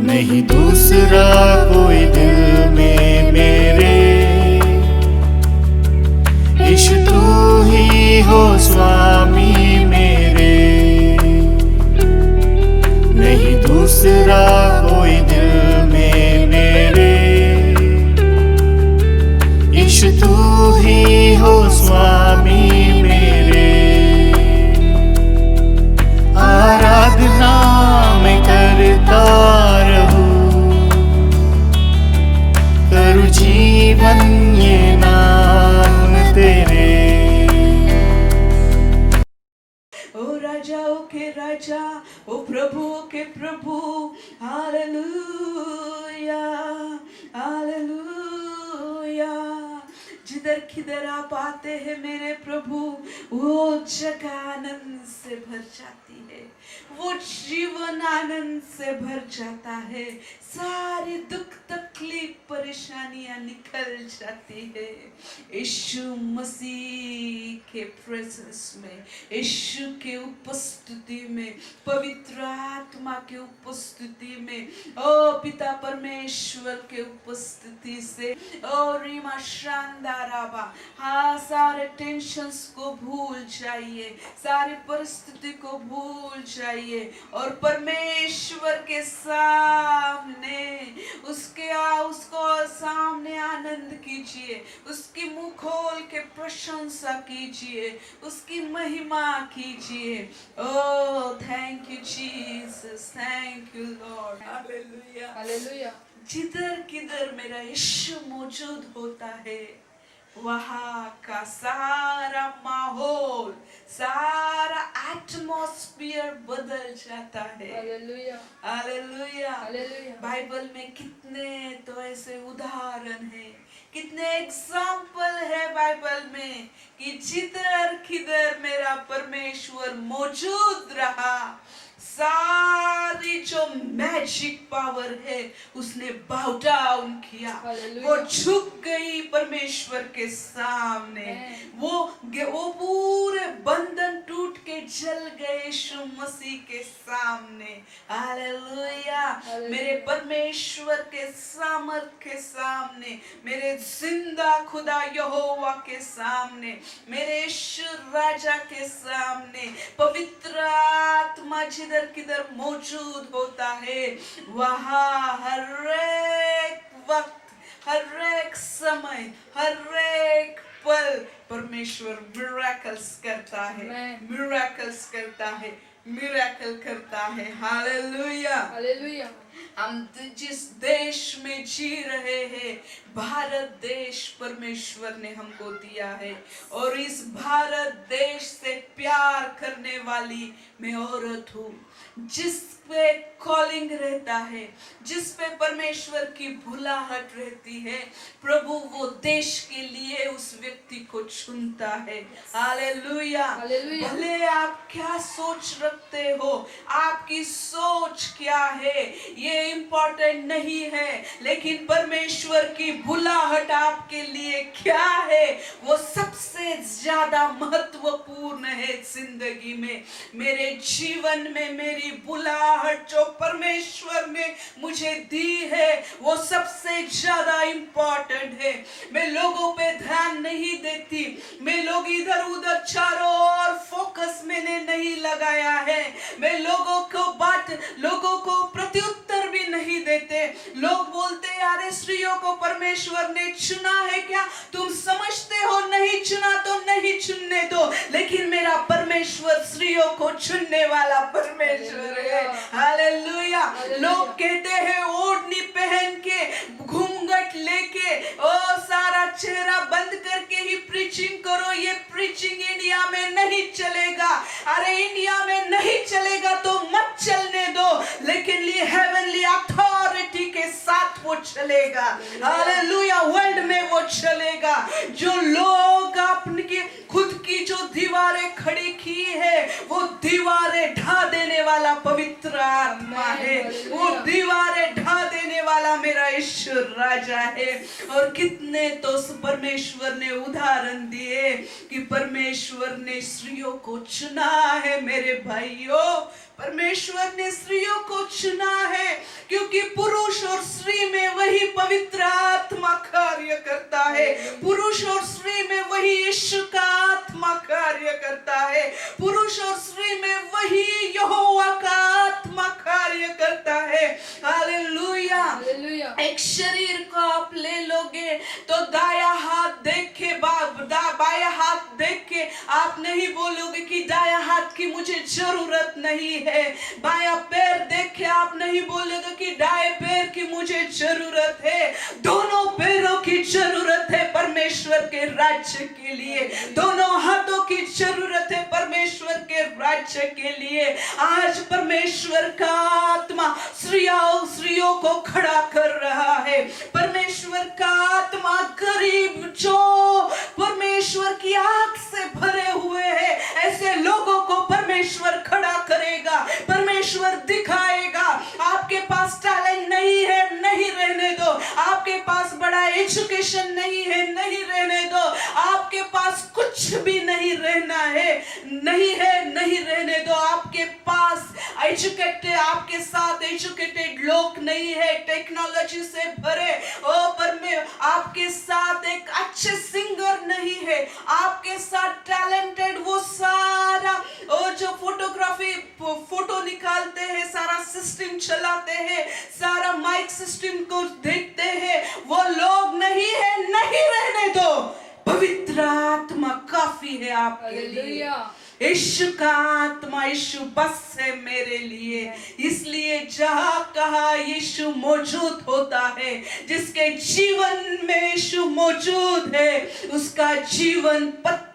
नहीं दूसरा कोई दिल में मेरे, ईश तू ही हो स्वामी मेरे। नहीं दूसरा कोई दिल में मेरे, ईश तू ही हो स्वामी मेरे। आराधना मैं करता रहूं, करूं जीवन ये नाम तेरे। ओ राजाओं के राजा, ओ प्रभुओं के प्रभु, हालेलुया हालेलुया। जिधर किधर आप आते हैं मेरे प्रभु, वो जगह आनंद से भर जाती है, वो जीवन आनंद से भर जाता है। सारी दुख तकलीफ परेशानियां निकल जाती है यीशु मसीह के प्रेजेंस में, यीशु के उपस्थिति में, पवित्र आत्मा के उपस्थिति में, ओ पिता परमेश्वर के उपस्थिति से। ओ रीमा शानदाराबा, हाँ, सारे टेंशन्स को भूल जाइए, सारी परिस्थिति को भूल जाइए और परमेश्वर के सामने उसको सामने आनंद कीजिए, उसकी मुंह खोल के प्रशंसा कीजिए, उसकी महिमा कीजिए। Oh thank you Jesus, thank you Lord, hallelujah hallelujah. जिधर किधर मेरा यीशु मौजूद होता है, वहाँ का सारा माहौल, सारा एटमॉस्फेयर बदल जाता है। Hallelujah hallelujah hallelujah. बाइबल में कितने तो ऐसे उदाहरण हैं, कितने एग्जाम्पल है बाइबल में कि जिधर किधर मेरा परमेश्वर मौजूद रहा, सारी जो मैजिक पावर है उसने बाउ डाउन किया, वो झुक गई परमेश्वर के सामने, वो पूरे बंधन टूट के जल गए यीशु मसीह के सामने। हालेलुया। मेरे परमेश्वर के सामर्थ के सामने, मेरे जिंदा खुदा यहोवा के सामने, मेरे यीशु राजा के सामने, पवित्र आत्मा जिधर किधर मौजूद होता है, वहाँ हर एक वक्त, हर एक समय, हर एक पल परमेश्वर मिरेकल्स करता है, मिरेकल्स करता है, मिरेकल करता है। Hallelujah hallelujah. हम जिस देश में जी रहे हैं, भारत देश परमेश्वर ने हमको दिया है, और इस भारत देश से प्यार करने वाली मैं औरत हूँ। जिस पे कॉलिंग रहता है, जिस पे परमेश्वर की बुलाहट रहती है, प्रभु वो देश के लिए उस व्यक्ति को चुनता है। हालेलुया। भले आप क्या सोच रखते हो, आपकी सोच क्या है, ये इम्पोर्टेंट नहीं है, लेकिन परमेश्वर की बुलाहट आपके लिए क्या है, वो सबसे ज्यादा महत्वपूर्ण है जिंदगी में। मेरे जीवन में मेरी बुलाहट जो परमेश्वर ने मुझे दी है, वो सबसे ज्यादा इम्पोर्टेंट है। मैं लोगों पे ध्यान नहीं देती, मैं लोग इधर उधर चारों ओर फोकस मैंने नहीं लगाया है, मैं लोगों को प्रत्युत्तर भी नहीं देते। लोग बोलते अरे स्त्रियों को परमेश्वर ने चुना है क्या? तुम समझते हो नहीं चुना तो नहीं चुनने दो, लेकिन मेरा परमेश्वर स्त्रियों को चुनने वाला परमेश्वर है। हालेलुया। लोग कहते हैं ओढ़नी पहन के, घूंघट लेके, ओ सारा चेहरा बंद करके ही प्रीचिंग करो, ये प्रीचिंग इंडिया में नहीं चलेगा। अरे इंडिया में नहीं चलेगा तो मत चलने दो, लेकिन ये हेवनली अथॉरिटी के साथ वो चलेगा। हालेलुया। वर्ल्ड में वो चलेगा। जो लोग अपनी खुद की जो दीवारें खड़ी की है, वो दीवारें ढा देने वाला पवित्र आत्मा है, वो दीवारें ढा देने वाला मेरा ईश्वर राजा है। और कितने तो परमेश्वर ने उदाहरण दिए कि परमेश्वर ने स्त्रियों को चुना है। मेरे भाइयों, परमेश्वर ने स्त्रियों को चुना है क्योंकि क्योंकि पुरुष और स्त्री में वही पवित्र आत्मा कार्य करता है, पुरुष और स्त्री में वही यीशु का आत्मा कार्य करता है, पुरुष और स्त्री में वही यहोवा का आत्मा कार्य करता है। हालेलुया। एक शरीर को आप ले लोगे तो दाया हाथ देख के बाया हाथ देख के आप नहीं बोलोगे कि दाया हाथ की मुझे जरूरत नहीं है, बाया पैर देख के आप नहीं बोलोगे कि दाएं पैर की मुझे जरूरत है। दोनों पैरों की जरूरत है परमेश्वर के राज्य के लिए, दोनों हाथों की जरूरत है परमेश्वर के राज्य के लिए। आज परमेश्वर का आत्मा स्त्रियों को खड़ा कर रहा है, परमेश्वर का आत्मा गरीब जो परमेश्वर की आग से भरे हुए हैं ऐसे लोगों को परमेश्वर खड़ा करेगा, परमेश्वर दिखाएगा। आपके पास टैलेंट नहीं है, नहीं रहने दो, आपके पास बड़ा एजुकेशन नहीं है, नहीं रहने दो, आपके पास कुछ भी नहीं रहना है, नहीं रहने दो, आपके पास आपके साथ एजुकेटेड लोग नहीं है, टेक्नोलॉजी से भरे आपके साथ एक अच्छे सिंगर नहीं है, आपके साथ टैलेंटेड वो सारा जो फोटो निकालते हैं, सारा सिस्टम चलाते हैं, सारा माइक सिस्टम को देखते हैं, वो लोग नहीं है, नहीं रहने दो। पवित्र आत्मा काफी है आपके लिए। यीशु का आत्मा, यीशु बस है मेरे लिए। इसलिए जहां कहा यीशु मौजूद होता है, जिसके जीवन में यीशु मौजूद है, उसका जीवन पत्थर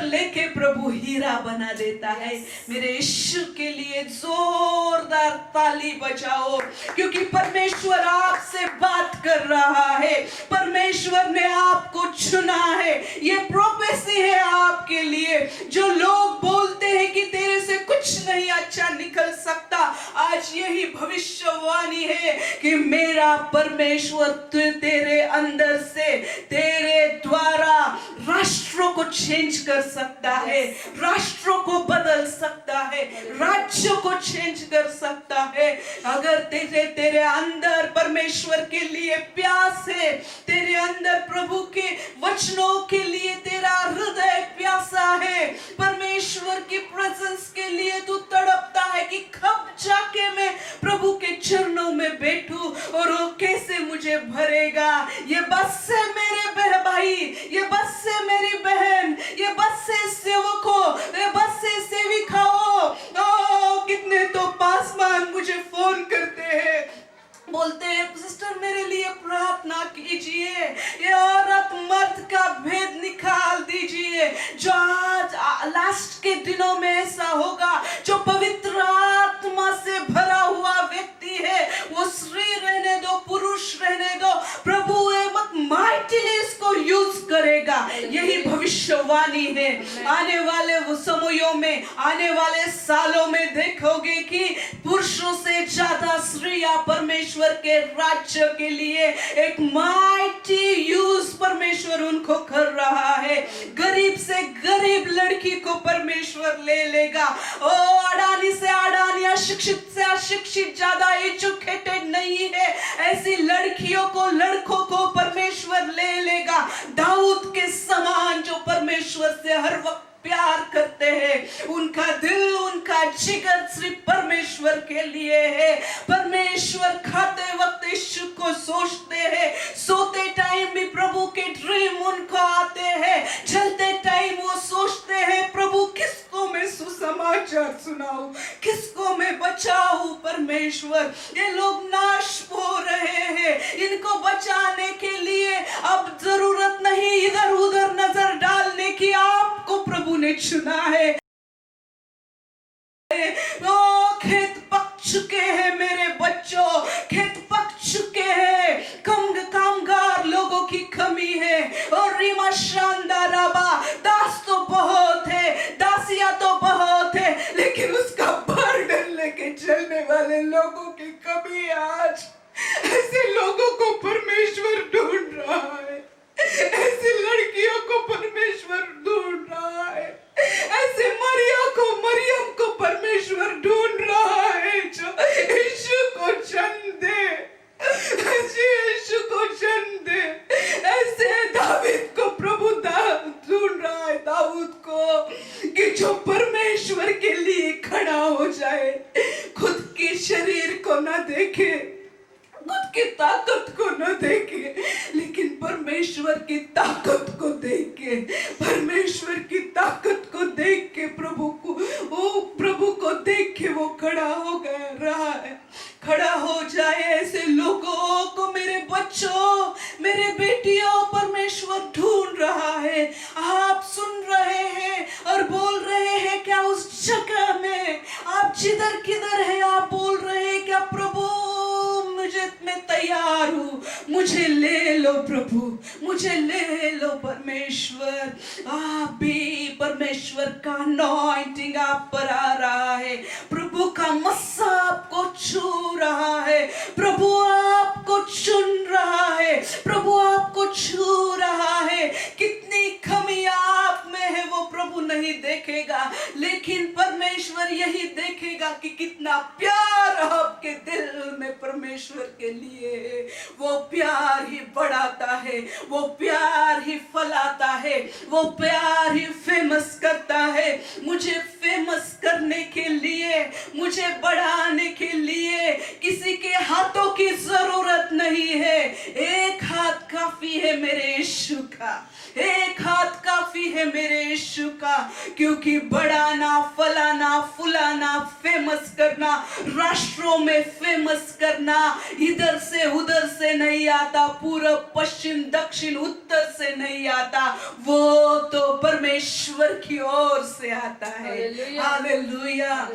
लेके प्रभु हीरा बना देता है। मेरे यीशु के लिए जोरदार ताली बजाओ, क्योंकि परमेश्वर आपसे बात कर रहा है, परमेश्वर ने आपको चुना है। ये प्रोफेसी है आपके लिए। जो लोग बोलते हैं कि तेरे से कुछ नहीं अच्छा निकल सकता, आज यही भविष्यवाणी है कि मेरा परमेश्वर तेरे अंदर से, तेरे द्वारा राष्ट्रों को चेंज कर सकता है, राष्ट्रों को बदल सकता है, राज्यों को चेंज कर सकता है। अगर तेरे अंदर परमेश्वर के लिए प्यास है, तेरे अंदर प्रभु के वचनों के लिए तेरा हृदय प्यासा है, परमेश्वर की प्रेजेंस के लिए तू तड़पता है कि कब जाके मैं प्रभु के चरणों में बैठूं और वो कैसे मुझे भरेगा। ये बस से मेरे भाई, ये बस से मेरी बहन, ये बस से सेवकों, ये बस से सेविकाओं। कितने तो पासवान मुझे फोन करते हैं, बोलते हैं सिस्टर मेरे लिए प्रार्थना कीजिए, ये औरत मर्द का भेद निकाल दीजिए। जो आज लास्ट के दिनों में ऐसा होगा, जो पवित्र आत्मा से भरा हुआ व्यक्ति है, वो स्त्री रहने दो, पुरुष रहने दो, प्रभु माइटिली इसको यूज करेगा। यही भविष्यवाणी है। आने वाले वो समयों में, आने वाले सालों में देखोगे कि पुरुषों से ज्यादा स्त्रियां परमेश्वर के राज्य के लिए एक माइटी यूज परमेश्वर उनको कर रहा है। गरीब से गरीब लड़की को परमेश्वर ले लेगा। ओ अडानी से अडानी, अशिक्षित से अशिक्षित, ज्यादा एजुकेटेड नहीं है, ऐसी लड़कियों को, लड़कों को परमेश्वर ले लेगा। दाऊद के समान जो परमेश्वर से हर वक्त प्यार करते हैं, उनका दिल, उनका जिगर सिर्फ परमेश्वर के लिए है। परमेश्वर खाते वक्त यीशु को सोचते हैं, सोते टाइम भी प्रभु के ड्रीम उनको आते हैं, चलते टाइम वो सोचते हैं प्रभु किसको मैं सुसमाचार सुनाऊं, किसको मैं बचाऊं। परमेश्वर, ये लोग नाश हो रहे हैं, इनको बचाने के लिए अब जरूरत नहीं इधर उधर नजर डालने की, आपको प्रभु ने चुना है। खेत पक चुके हैं मेरे बच्चों, खेत पक चुके हैं, कामगार लोगों की कमी है। और रीमा शानदार दास तो बहुत है, दासिया तो बहुत है, लेकिन उसका बर्डन लेके चलने वाले लोगों की कमी है। आज ऐसे लोगों को परमेश्वर ढूंढ रहा है, ऐसी लड़कियों को परमेश्वर ढूंढ रहा है, ऐसे मरियम को परमेश्वर ढूंढ रहा है, जो यीशु को शरीर को ना देखे, खुद की ताकत को न देखे, लेकिन परमेश्वर की ताकत को देख के, परमेश्वर की ताकत को देख के, प्रभु को देख के वो खड़ा हो गया रहा है। खड़ा हो जाए ऐसे लोगों को, मेरे बच्चों, मेरे बेटियों, परमेश्वर ढूंढ रहा है। आप सुन रहे हैं और बोल रहे हैं क्या उस जगह में, आप जिधर किधर है, आप बोल रहे हैं क्या प्रभु मैं तैयार हूँ, मुझे ले लो प्रभु, मुझे ले लो परमेश्वर। आप भी परमेश्वर का अनॉइंटिंग आप पर आ रहा है, प्रभु का मस्सा आपको छू रहा है, प्रभु आपको चुन रहा है, प्रभु आपको छू रहा है। कितनी कमी आप में है वो प्रभु नहीं देखेगा, लेकिन परमेश्वर यही देखेगा कि कितना प्यार आपके दिल में परमेश्वर के लिए है। वो प्यार ही बढ़ाता है, वो प्यार ही फलाता है, वो प्यार ही फेमस करता है। मुझे फेमस करने के लिए, मुझे बढ़ाने के लिए किसी के हाथों की जरूरत नहीं है। एक हाथ काफी है मेरे यीशु का, एक हाथ काफी है मेरे यीशु का, क्योंकि बढ़ाना, फलाना, फुलाना, फेमस करना, राष्ट्रों में फेमस करना इधर से उधर से नहीं आता, पूरब पश्चिम दक्षिण उत्तर से नहीं आता, वो तो परमेश्वर की ओर से आता है। हालेलुया।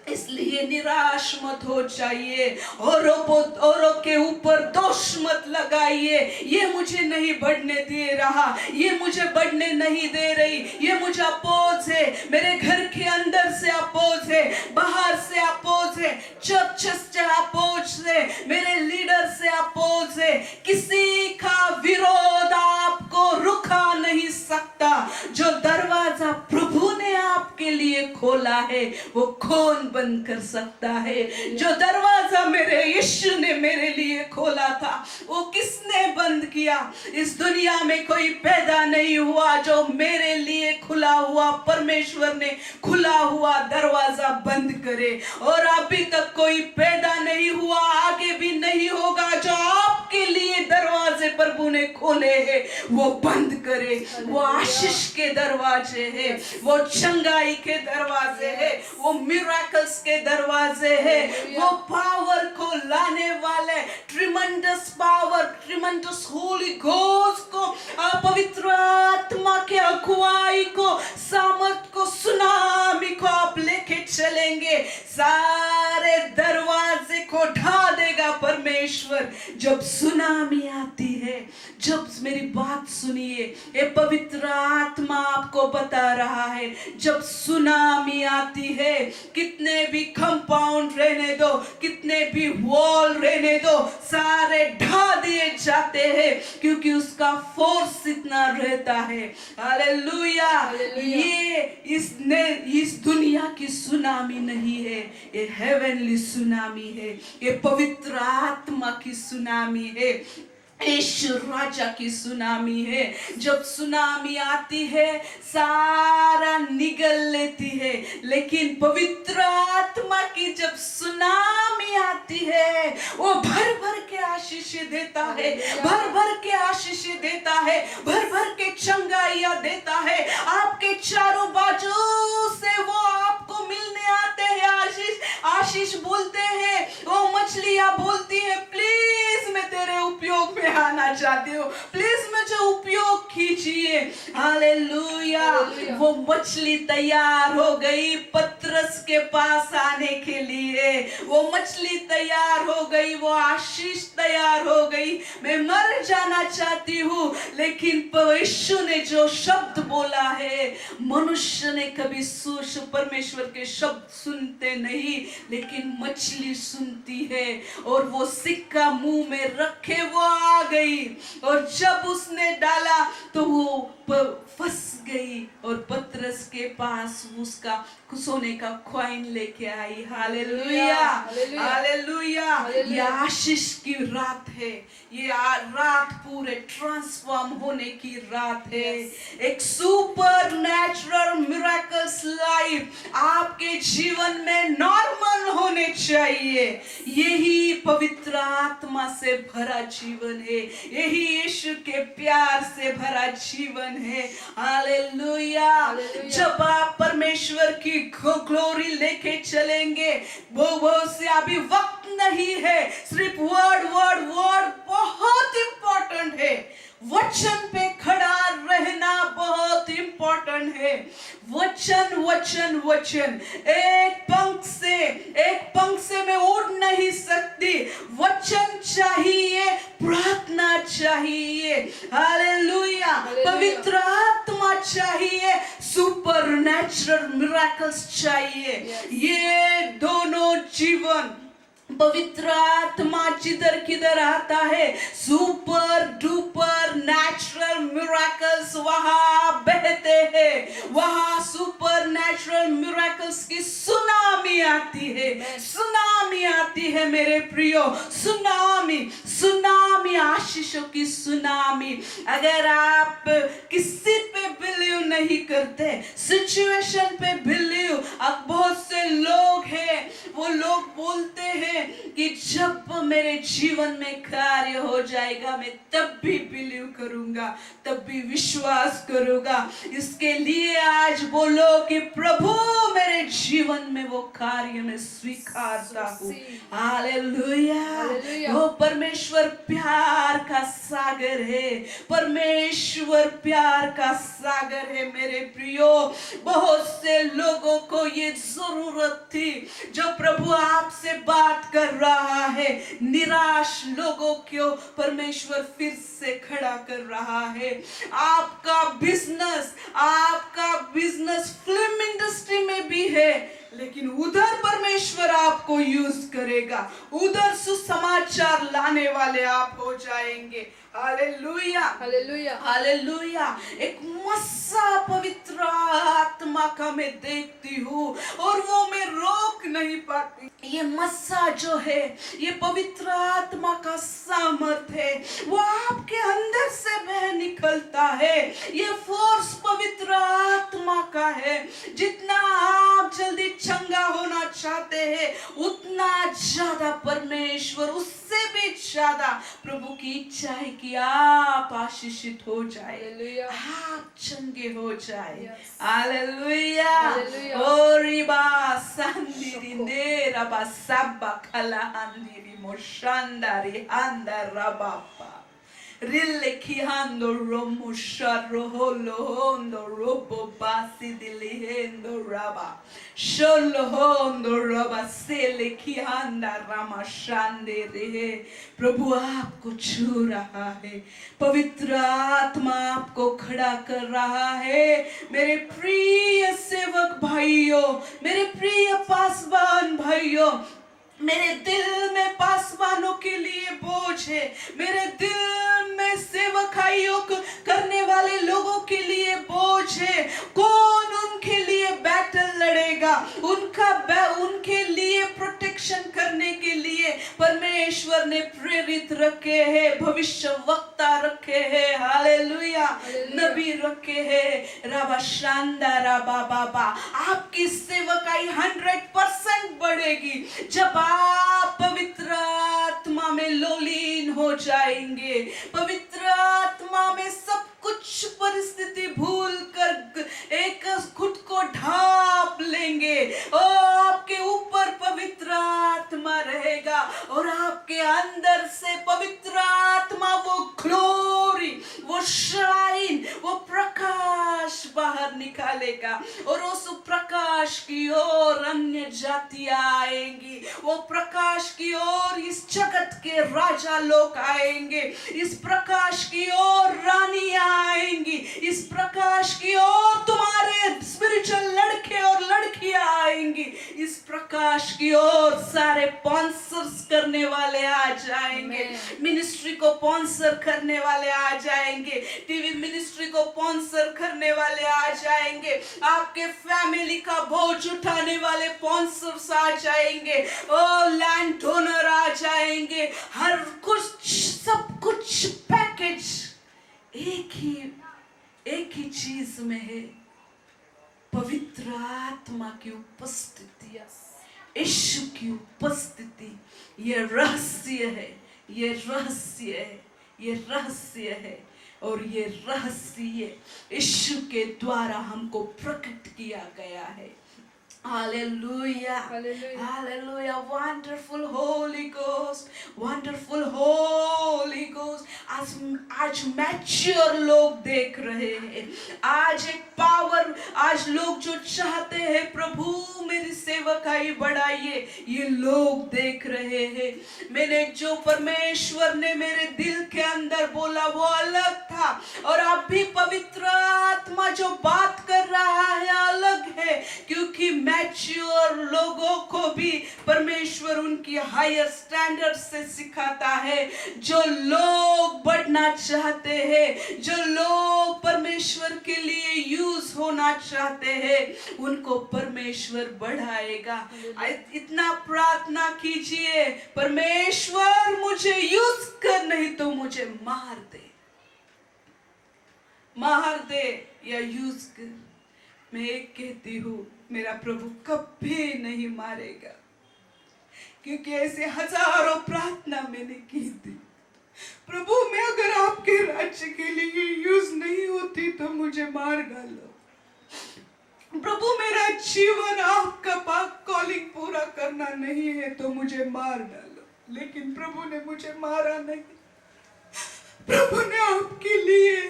इसलिए निराश मत हो जाइए, औरों के ऊपर दोष मत लगाइए, ये मुझे नहीं बढ़ने दे रहा, ये मुझे बढ़ने नहीं दे रही, ये मुझे अपोज है, मेरे घर के अंदर से अपोज है, बाहर से अपोज है, चर्चेस से अपोज है, मेरे लीडर से अपोज है। किसी का विरोध आपको रुका नहीं सकता। जो दरवाजा प्रभु ने आपके लिए खोला है वो कौन बंद कर सकता है? जो दरवाजा मेरे यीशु ने मेरे लिए खोला था वो किसने बंद किया? इस दुनिया में कोई पैदा नहीं हुआ जो मेरे लिए खुला हुआ परमेश्वर ने खुला हुआ दरवाजा बंद करे, और अभी तक कोई पैदा नहीं हुआ, आगे भी नहीं होगा जो आपके लिए दरवाजे प्रभु ने खोले हैं वो बंद करे। वो आशीष के दरवाजे हैं, वो चंगाई के दरवाजे हैं, वो मिराकल्स के दरवाजे हैं, वो पावर को लाने वाले tremendous power, tremendous Holi ghost को, पवित्र आत्मा के अगुवाई को, सामर्थ को, सुनामी को आप लेके चलेंगे, सारे दरवाजे को ढा देगा परमेश्वर। जब सुनामी आती है, जब मेरी बात सुनिए, ये पवित्र आत्मा आपको बता रहा है, जब सुनामी आती है, कितने भी कंपाउंड रहने दो, कितने भी वॉल रहने दो, सारे ढा दिए जाते हैं, क्योंकि उसका फोर्स इतना रहता है। हालेलुया। ये इस दुनिया की सुनामी नहीं है, ये हेवनली सुनामी है, ये पवित्र आत्मा की सुनामी है, ईश्वर राजा की सुनामी है। जब सुनामी आती है सारा निगल लेती है, लेकिन पवित्र आत्मा की जब सुनामी आती है वो भर भर के आशीष देता है, भर भर के आशीष देता है, भर भर के चंगाइयां देता है। आपके चारों बाजू से वो आपको मिलने आते हैं, आशीष बोलते हैं, वो मछलियां बोलती है प्लीज मैं तेरे उपयोग में आना चाहती हूँ, प्लीज मुझे उपयोग कीजिए। हालेलुया। वो मछली तैयार हो गई पतरस के पास आने के लिए, वो मछली तैयार हो गई, वो आशीष तैयार हो गई। मैं मर जाना चाहती हूँ, लेकिन यीशु ने जो शब्द बोला है, मनुष्य ने कभी परमेश्वर के शब्द सुनते नहीं, लेकिन मछली सुनती है, और वो सिक्का मुंह में रखे वो आ गई, और जब उसने डाला तो वो फंस गई, और पतरस के पास उसका सोने का कॉइन लेके आई। Hallelujah, hallelujah. ये आशीष की रात है, ये रात पूरे ट्रांसफॉर्म होने की रात है। एक सुपर नेचुरल मिरेकल्स लाइफ आपके जीवन में नॉर्मल होने चाहिए। यही पवित्र आत्मा से भरा जीवन है, यही यीशु के प्यार से भरा जीवन है। हालेलुया। जब आप परमेश्वर की ग्लोरी लेके चलेंगे, वो से अभी वक्त नहीं है, सिर्फ वर्ड वर्ड वर्ड बहुत इंपॉर्टेंट है। वचन पे खड़ा रहना बहुत इंपॉर्टेंट है। वचन वचन वचन, एक पंख से मैं उड़ नहीं सकती। वचन चाहिए, प्रार्थना चाहिए। हालेलुया। पवित्र आत्मा चाहिए, सुपर नेचुरल मिरेकल्स चाहिए। ये दोनों जीवन पवित्र आत्मा जिधर किधर आता है, सुपर डुपर नेचुरल मिरेकल्स वहां बहते हैं, वहां सुपर नेचुरल मिरेकल्स की सुनामी आती है, सुनामी आती है मेरे प्रियो, सुनामी आशीषों की सुनामी। अगर आप किसी पे बिलीव नहीं करते, सिचुएशन पे बिलीव, अब बहुत से लोग हैं, वो लोग बोलते हैं कि जब मेरे जीवन में कार्य हो जाएगा मैं तब भी बिलीव करूंगा, तब भी विश्वास करूंगा। इसके लिए आज बोलो कि प्रभु मेरे जीवन में वो कार्य में स्वीकारता हूँ। हालेलुया। वो परमेश्वर प्यार का सागर है, परमेश्वर प्यार का सागर है मेरे प्रियो। बहुत से लोगों को ये जरूरत थी, जो प्रभु आपसे बात कर रहा है, निराश लोगों को परमेश्वर फिर से खड़ा कर रहा है। आपका बिजनेस फिल्म इंडस्ट्री में भी है, लेकिन उधर परमेश्वर आपको यूज करेगा, उधर सुसमाचार लाने वाले आप हो जाएंगे। Hallelujah, hallelujah, hallelujah. एक मस्सा पवित्र आत्मा का मैं देखती हूँ और वो मैं रोक नहीं पाती। ये मस्सा जो है, ये पवित्र आत्मा का सामर्थ है, वो आपके अंदर से बह निकलता है। ये फोर्स पवित्र आत्मा का है। जितना आप जल्दी चंगा होना चाहते हैं, उतना ज्यादा परमेश्वर, उससे भी ज्यादा प्रभु की इच्छा है कि आप आशीषित हो जाए, आप चंगे हो जाए। हालेलुया। ओरिबा सांदिरी नेरबा सबा खला अंदिरी मोशांदारी अंदरबापा Rilekihando romo sharo holo hondo robo basi dilihendo raba sholo hondo raba sele kihanda ramashande rehe। प्रभु आपको छू रहा है, पवित्र आत्मा आपको खड़ा कर रहा है। मेरे प्रिय सेवक भाइयों, मेरे प्रिय पासवान भाइयों, मेरे दिल में पासवानों के लिए बोझ है, मेरे दिल में सेवकाइयों करने वाले लोगों के लिए बोझ है। कौन उनके लिए बैटल लड़ेगा? उनके लिए प्रोटेक्शन करने के लिए परमेश्वर ने प्रेरित रखे हैं, भविष्य वक्ता रखे हैं। हालेलुया। नबी रखे हैं। रबा शांदा रबा बाबा। आपकी सेवकाई 100% बढ़ेगी जब आप पवित्र आत्मा में लोलीन हो जाएंगे। पवित्र आत्मा में सब कुछ परिस्थिति भूल कर एक खुद को ढांप लेंगे और आपके ऊपर पवित्र आत्मा रहेगा और आपके अंदर से पवित्र आत्मा वो ग्लोरी, वो शाइन, वो प्रकाश बाहर निकालेगा और उस प्रकाश की ओर अन्य जातियां आएंगी। वो प्रकाश की ओर इस जगत के राजा लोग आएंगे, इस प्रकाश की ओर रानियां आएंगी, इस प्रकाश की ओर तुम्हारे स्पिरिचुअल लड़के और लड़कियां आएंगी, इस प्रकाश की ओर सारे स्पॉन्सर्स करने वाले आ जाएंगे, मिनिस्ट्री को स्पॉन्सर करने वाले आ जाएंगे, टीवी मिनिस्ट्री को स्पॉन्सर करने वाले आ जाएंगे, आपके फैमिली का बोझ उठाने वाले स्पॉन्सर्स आ जाएंगे, ओ लैंड डोनर आ जाएंगे। देंगे, हर कुछ सब कुछ पैकेज एक ही चीज में है, पवित्र आत्मा की उपस्थिति, यीशु की उपस्थिति। ये रहस्य है, ये रहस्य है, ये रहस्य है, और ये रहस्य यीशु के द्वारा हमको प्रकट किया गया है। Hallelujah. Hallelujah. Hallelujah. Wonderful Holy Ghost. Wonderful Holy Ghost. आज मैच्योर लोग देख रहे हैं, आज एक पावर, आज लोग जो चाहते हैं प्रभु मेरी सेवकाई बढ़ाइए, ये लोग देख रहे हैं। मैंने जो परमेश्वर ने मेरे दिल के अंदर बोला वो अलग था, और अभी पवित्र आत्मा जो बात कर रहा है अलग है, क्योंकि मैच्योर लोगों को भी परमेश्वर उनकी हायर स्टैंडर्ड से सिखाता है। जो लोग बढ़ना चाहते हैं, जो लोग परमेश्वर के लिए यूज होना चाहते हैं, उनको परमेश्वर बढ़ाएगा। इतना प्रार्थना कीजिए, परमेश्वर मुझे यूज कर, नहीं तो मुझे मार दे, मार दे या यूज कर। मैं एक कहती हूँ, मेरा प्रभु कभी नहीं मारेगा, क्योंकि ऐसे हजारों प्रार्थना मैंने की थी, प्रभु मैं अगर आपके राज्य के लिए यूज नहीं होती तो मुझे मार डालो। प्रभु मेरा जीवन आपका पाक कॉलिंग पूरा करना नहीं है तो मुझे मार डालो। लेकिन प्रभु ने मुझे मारा नहीं। प्रभु ने आपके लिए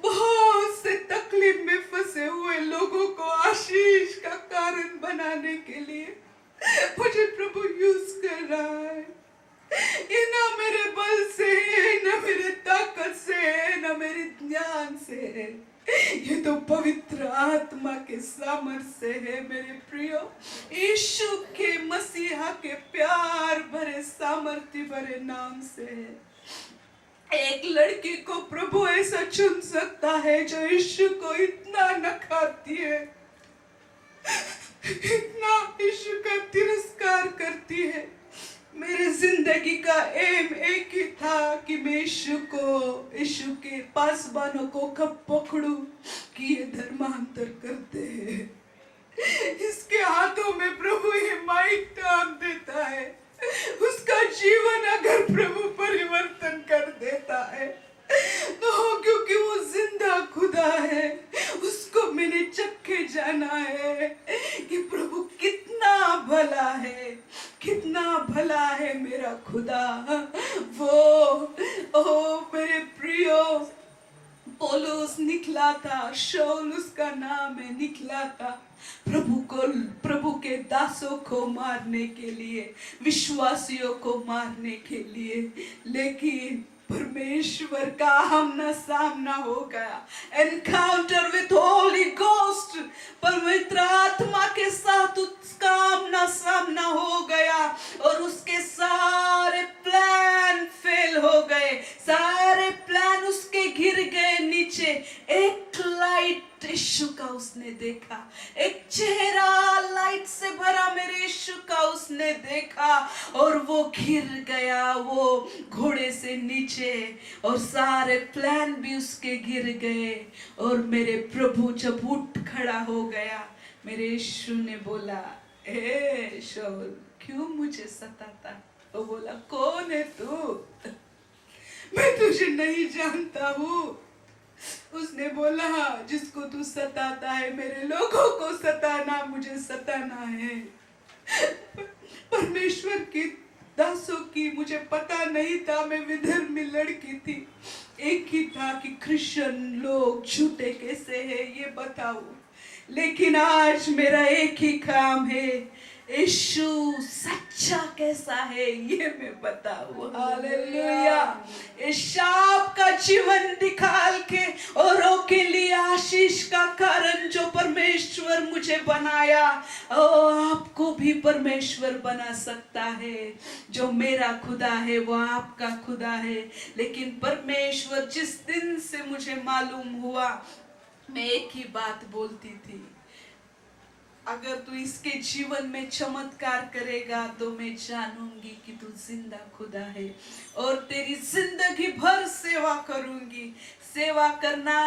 बहुत से तकलीफ में फंसे हुए लोगों को आशीष का कारण बनाने के लिए मुझे प्रभु यूज कर रहा है। ये ना मेरे बल से है, ना मेरे ताकत से है, ना मेरे ज्ञान से है, ये तो पवित्र आत्मा के सामर्थ्य से है मेरे प्रियो। यीशु के मसीहा के प्यार भरे सामर्थ्य भरे नाम से है। एक लड़की को प्रभु ऐसा चुन सकता है जो यीशु को इतना नकारती है, इतना यीशु का तिरस्कार करती है। मेरे जिंदगी का एम एक ही था कि मैं यीशु के पासबानों को कब पकड़ूं कि ये धर्मांतर करते हैं। इसके हाथों में प्रभु ये माइक थाम देता है। उसका जीवन अगर प्रभु परिवर्तन कर देता है तो क्योंकि वो जिंदा खुदा है, उसको मैंने चखे जाना है कि प्रभु कितना भला है, कितना भला है मेरा खुदा। ओ मेरे प्रियो, पौलुस निकला था, शाऊल उसका नाम है, निकला था प्रभु के दासों को मारने के लिए, विश्वासियों को मारने के लिए। लेकिन परमेश्वर का आमना सामना हो गया, एनकाउंटर विथ होली गोस्ट, पवित्र आत्मा के साथ उसका आमना सामना हो गया और उसके सारे प्लान फेल हो गए, सारे प्लान उसके गिर गए नीचे। एक लाइट यीशु का उसने देखा, एक चेहरा लाइट से भरा मेरे यीशु का उसने देखा और वो गिर गया वो घोड़े से नीचे और सारे प्लान भी उसके गिर गए। और मेरे प्रभु जब उठ खड़ा हो गया, मेरे यीशु ने बोला, ए शाऊल क्यों मुझे सताता? वो बोला, कौन है तू? मैं तुझे नहीं जानता हूँ। उसने बोला, जिसको तू सताता है, मेरे लोगों को सताना, मुझे सताना है। परमेश्वर की दासों की मुझे पता नहीं था, मैं विधर्मी लड़की थी। एक ही था कि क्रिश्चियन लोग झूठे कैसे हैं ये बताओ। लेकिन आज मेरा एक ही काम है, यीशु सच्चा कैसा है ये मैं बताऊं। हालेलुया। इस शाप का जीवन निकाल के औरों के लिए आशीष का कारण जो परमेश्वर मुझे बनाया, आपको भी परमेश्वर बना सकता है। जो मेरा खुदा है वो आपका खुदा है। लेकिन परमेश्वर जिस दिन से मुझे मालूम हुआ, मैं एक ही बात बोलती थी, अगर तू इसके जीवन में चमत्कार करेगा तो मैं जानूंगी कि तू जिंदा खुदा है और तेरी जिंदगी भर सेवा करूंगी। सेवा करना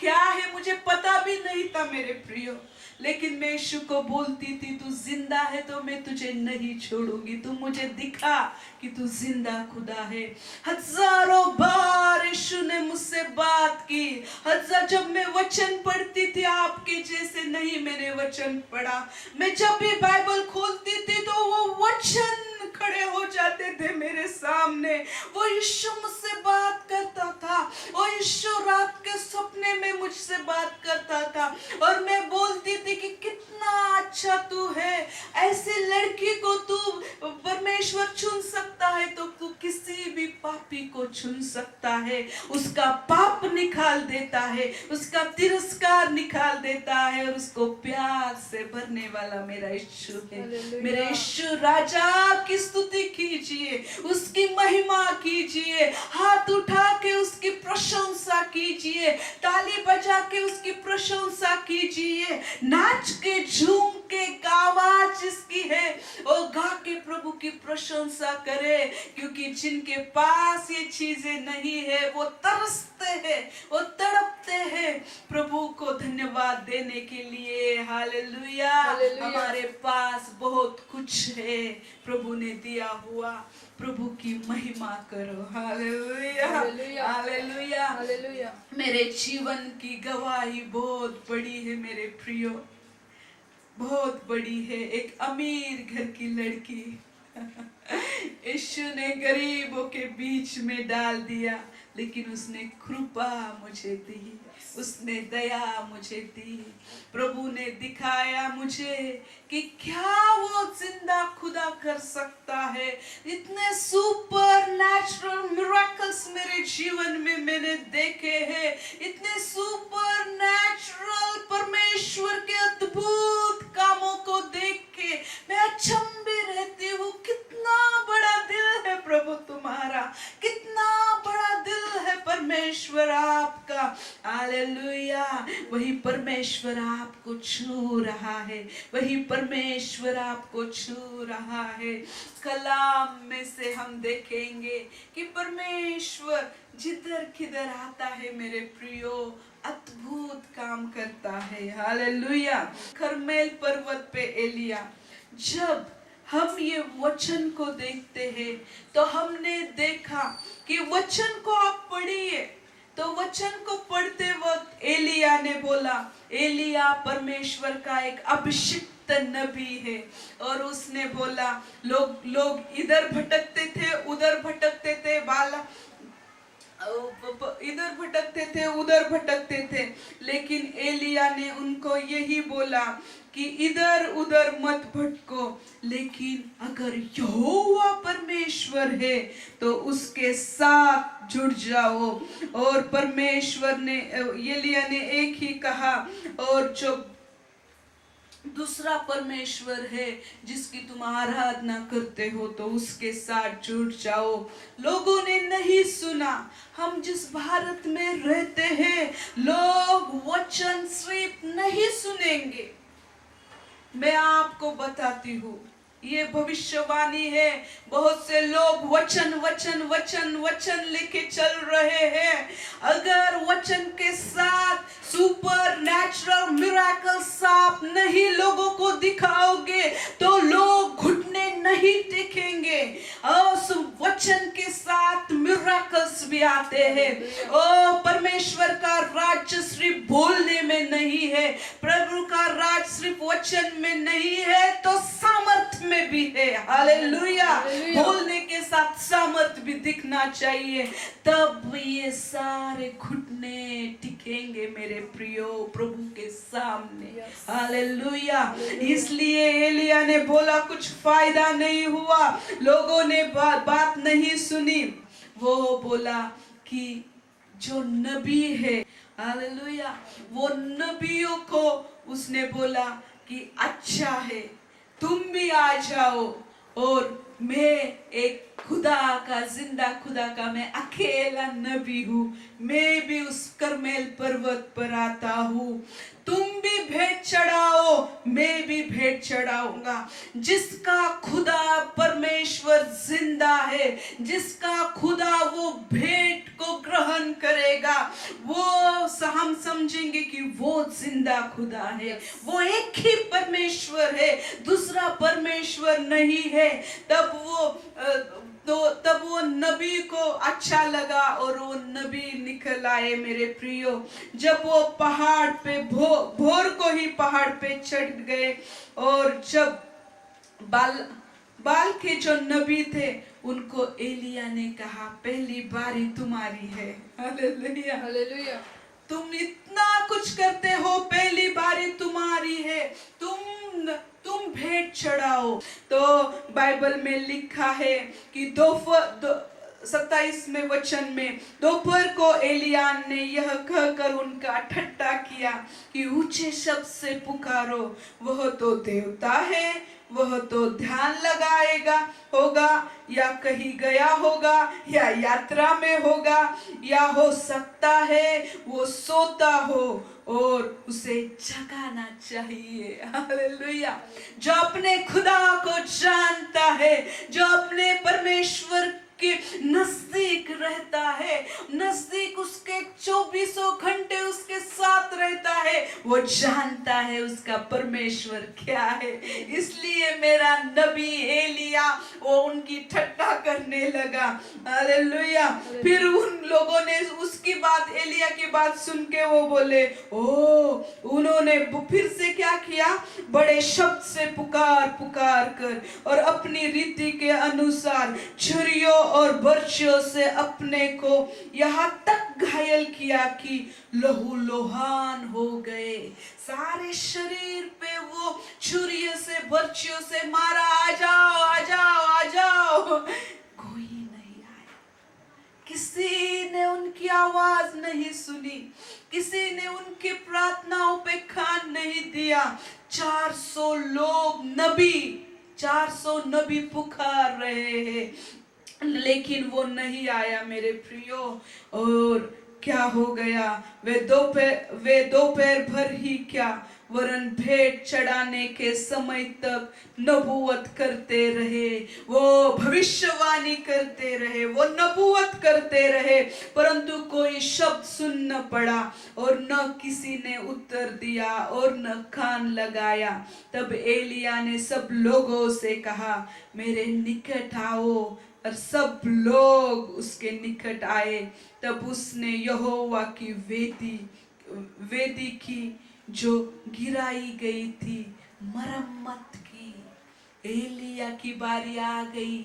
क्या है मुझे पता भी नहीं था मेरे प्रियो, लेकिन मैं यीशु को बोलती थी तू जिंदा है तो मैं तुझे नहीं छोड़ूंगी, तू मुझे दिखा कि तू जिंदा खुदा है। हजारों बार यीशु ने मुझसे बात की, हजार जब मैं वचन पढ़ती थी आपके जैसे नहीं मैंने वचन पढ़ा, मैं जब भी बाइबल खोलती थी तो वो वचन खड़े हो जाते थे मेरे सामने। वो यीशु मुझसे बात करता था, वो यीशु रात के सपने में मुझसे बात करता था और मैं बोलती थी कि कितना अच्छा तू है, ऐसी लड़की को तू परमेश्वर चुन सकता है तो तू किसी भी पापी को चुन सकता है, उसका पाप निकाल देता है, उसका तिरस्कार निकाल देता है और उसको प्यार से भरने वाला मेरा यीशु है। मेरे यीशु राजा की स्तुति कीजिए, उसकी महिमा कीजिए, हाथ उठा के उसकी प्रशंसा कीजिए, ताली बजा के उसकी प्रशंसा कीजिए, नाच के झूम के आवाज जिसकी है वो गा के प्रभु की प्रशंसा करे, क्योंकि जिनके पास ये चीजें नहीं है वो तरसते हैं, वो तड़पते हैं प्रभु को धन्यवाद देने के लिए। हालेलुया। हमारे पास बहुत कुछ है प्रभु ने दिया हुआ, प्रभु की महिमा करो। Hallelujah hallelujah hallelujah. मेरे जीवन की गवाही बहुत बड़ी है मेरे प्रियो, बहुत बड़ी है। एक अमीर घर की लड़की यीशु ने गरीबों के बीच में डाल दिया, लेकिन उसने कृपा मुझे दी, उसने दया मुझे दी। प्रभु ने दिखाया मुझे कि क्या वो जिंदा खुदा कर सकता है। इतने सुपर नेचुरल मिरेकल्स मेरे जीवन में मैंने देखे हैं, इतने सुपर नेचुरल परमेश्वर के अद्भुत कामों को देख के मैं अचंभे रहती हूँ। कितना बड़ा दिल है प्रभु तुम्हारा, कितना बड़ा दिल है परमेश्वर आपका। हालेलुया। वही परमेश्वर आपको छू रहा है, वही परमेश्वर आपको छू रहा है। कलाम में से हम देखेंगे कि परमेश्वर जिधर किधर आता है मेरे प्रियो अद्भुत काम करता है। हालेलुया। कर्मेल पर्वत पे एलिया, जब हम ये वचन को देखते हैं तो हमने देखा कि वचन को आप पढ़िए, तो वचन को पढ़ते वक्त एलिया ने बोला, एलिया परमेश्वर का एक अभिषिक्त नबी है। और उसने बोला लोग इधर भटकते थे उधर भटकते थे, इधर भटकते थे उधर भटकते थे, लेकिन एलिया ने उनको यही बोला कि इधर उधर मत भटको, लेकिन अगर यहोवा परमेश्वर है तो उसके साथ जुड़ जाओ। और परमेश्वर ने, एलिया ने एक ही कहा, और जो दूसरा परमेश्वर है जिसकी तुम आराधना करते हो तो उसके साथ जुड़ जाओ। लोगों ने नहीं सुना। हम जिस भारत में रहते हैं लोग वचन सिर्फ नहीं सुनेंगे। मैं आपको बताती हूँ, ये भविष्यवाणी है। बहुत से लोग वचन वचन वचन वचन लेके चल रहे हैं। अगर वचन के साथ सुपर नेचुरल मिरेकल्स आप नहीं लोगों को दिखाओगे तो लोग घुटने नहीं टेकेंगे। और वचन के साथ मिरेकल्स भी आते हैं। ओ परमेश्वर का राज्य सिर्फ बोलने में नहीं है, प्रभु का राज सिर्फ वचन में नहीं है तो सामर्थ्य में भी है। हालेलुया। बोलने के साथ सामर्थ्य भी दिखना चाहिए, तब ये सारे घुटने टिकेंगे मेरे प्रियो प्रभु के सामने। हालेलुया। इसलिए एलिया ने बोला कुछ फायदा नहीं हुआ, लोगों ने बात नहीं सुनी। वो बोला कि जो नबी है, हालेलुया, वो नबियों को उसने बोला कि अच्छा है तुम भी आ जाओ और मैं एक खुदा का, जिंदा खुदा का मैं अकेला नबी हूँ। मैं भी उस करमेल पर्वत पर आता हूँ। तुम भी भेंट चढ़ाओ, मैं भी भेंट चढ़ाऊंगा। जिसका खुदा परमेश्वर जिंदा है, जिसका खुदा वो भेंट को ग्रहण करेगा, वो हम समझेंगे कि वो जिंदा खुदा है। वो एक ही परमेश्वर है, दूसरा परमेश्वर नहीं है। तब वो नबी को अच्छा लगा और वो नबी निकल आए मेरे प्रियो। जब वो पहाड़ पे भोर को ही पहाड़ पे चढ़ गए, और जब बाल के जो नबी थे उनको एलिया ने कहा, पहली बारी तुम्हारी है। Hallelujah, hallelujah. तुम इतना कुछ करते हो, पहली बारी तुम्हारी है, तुम भेंट चढ़ाओ। तो बाइबल में लिखा है कि 27वें वचन में, दोपहर को एलिया ने यह कहकर उनका ठट्ठा किया कि ऊंचे शब्द से पुकारो, वह तो देवता है, वह तो ध्यान लगाएगा होगा, या कहीं गया होगा, या यात्रा में होगा, या हो सकता है वो सोता हो और उसे जगाना चाहिए। हालेलुया। जो अपने खुदा को जानता है, जो अपने परमेश्वर के नजदीक रहता है, नजदीक उसके 24 घंटे उसके साथ रहता है, वो जानता है उसका परमेश्वर क्या है। इसलिए मेरा नबी एलिया वो उनकी ठट्ठा करने लगा। हालेलुया। फिर उन लोगों ने उसकी बात, एलिया की बात सुन के वो बोले, उन्होंने फिर से क्या किया, बड़े शब्द से पुकार कर और अपनी रीति के अनुसार छुरियों और बर्छियों से अपने को यहाँ तक घायल किया कि लहूलुहान हो गए। सारे शरीर पे वो छुरियों से बर्छियों से मारा, आ जाओ आ जाओ आ जाओ, कोई नहीं आया। किसी ने उनकी आवाज नहीं सुनी, किसी ने उनकी प्रार्थनाओं पे कान नहीं दिया। 400 लोग 400 नबी पुकार रहे हैं, लेकिन वो नहीं आया मेरे प्रियो। और क्या हो गया, वे दोपहर भर ही क्या, वरन भेंट चढ़ाने के समय तक नबूवत करते रहे, वो भविष्यवाणी करते रहे, वो नबूवत करते रहे, परंतु कोई शब्द सुन न पड़ा और न किसी ने उत्तर दिया और न कान लगाया। तब एलिया ने सब लोगों से कहा, मेरे निकट आओ, और सब लोग उसके निकट आए। तब उसने यहोवा की वेदी की जो गिराई गई थी मरम्मत की। एलिया की बारी आ गई,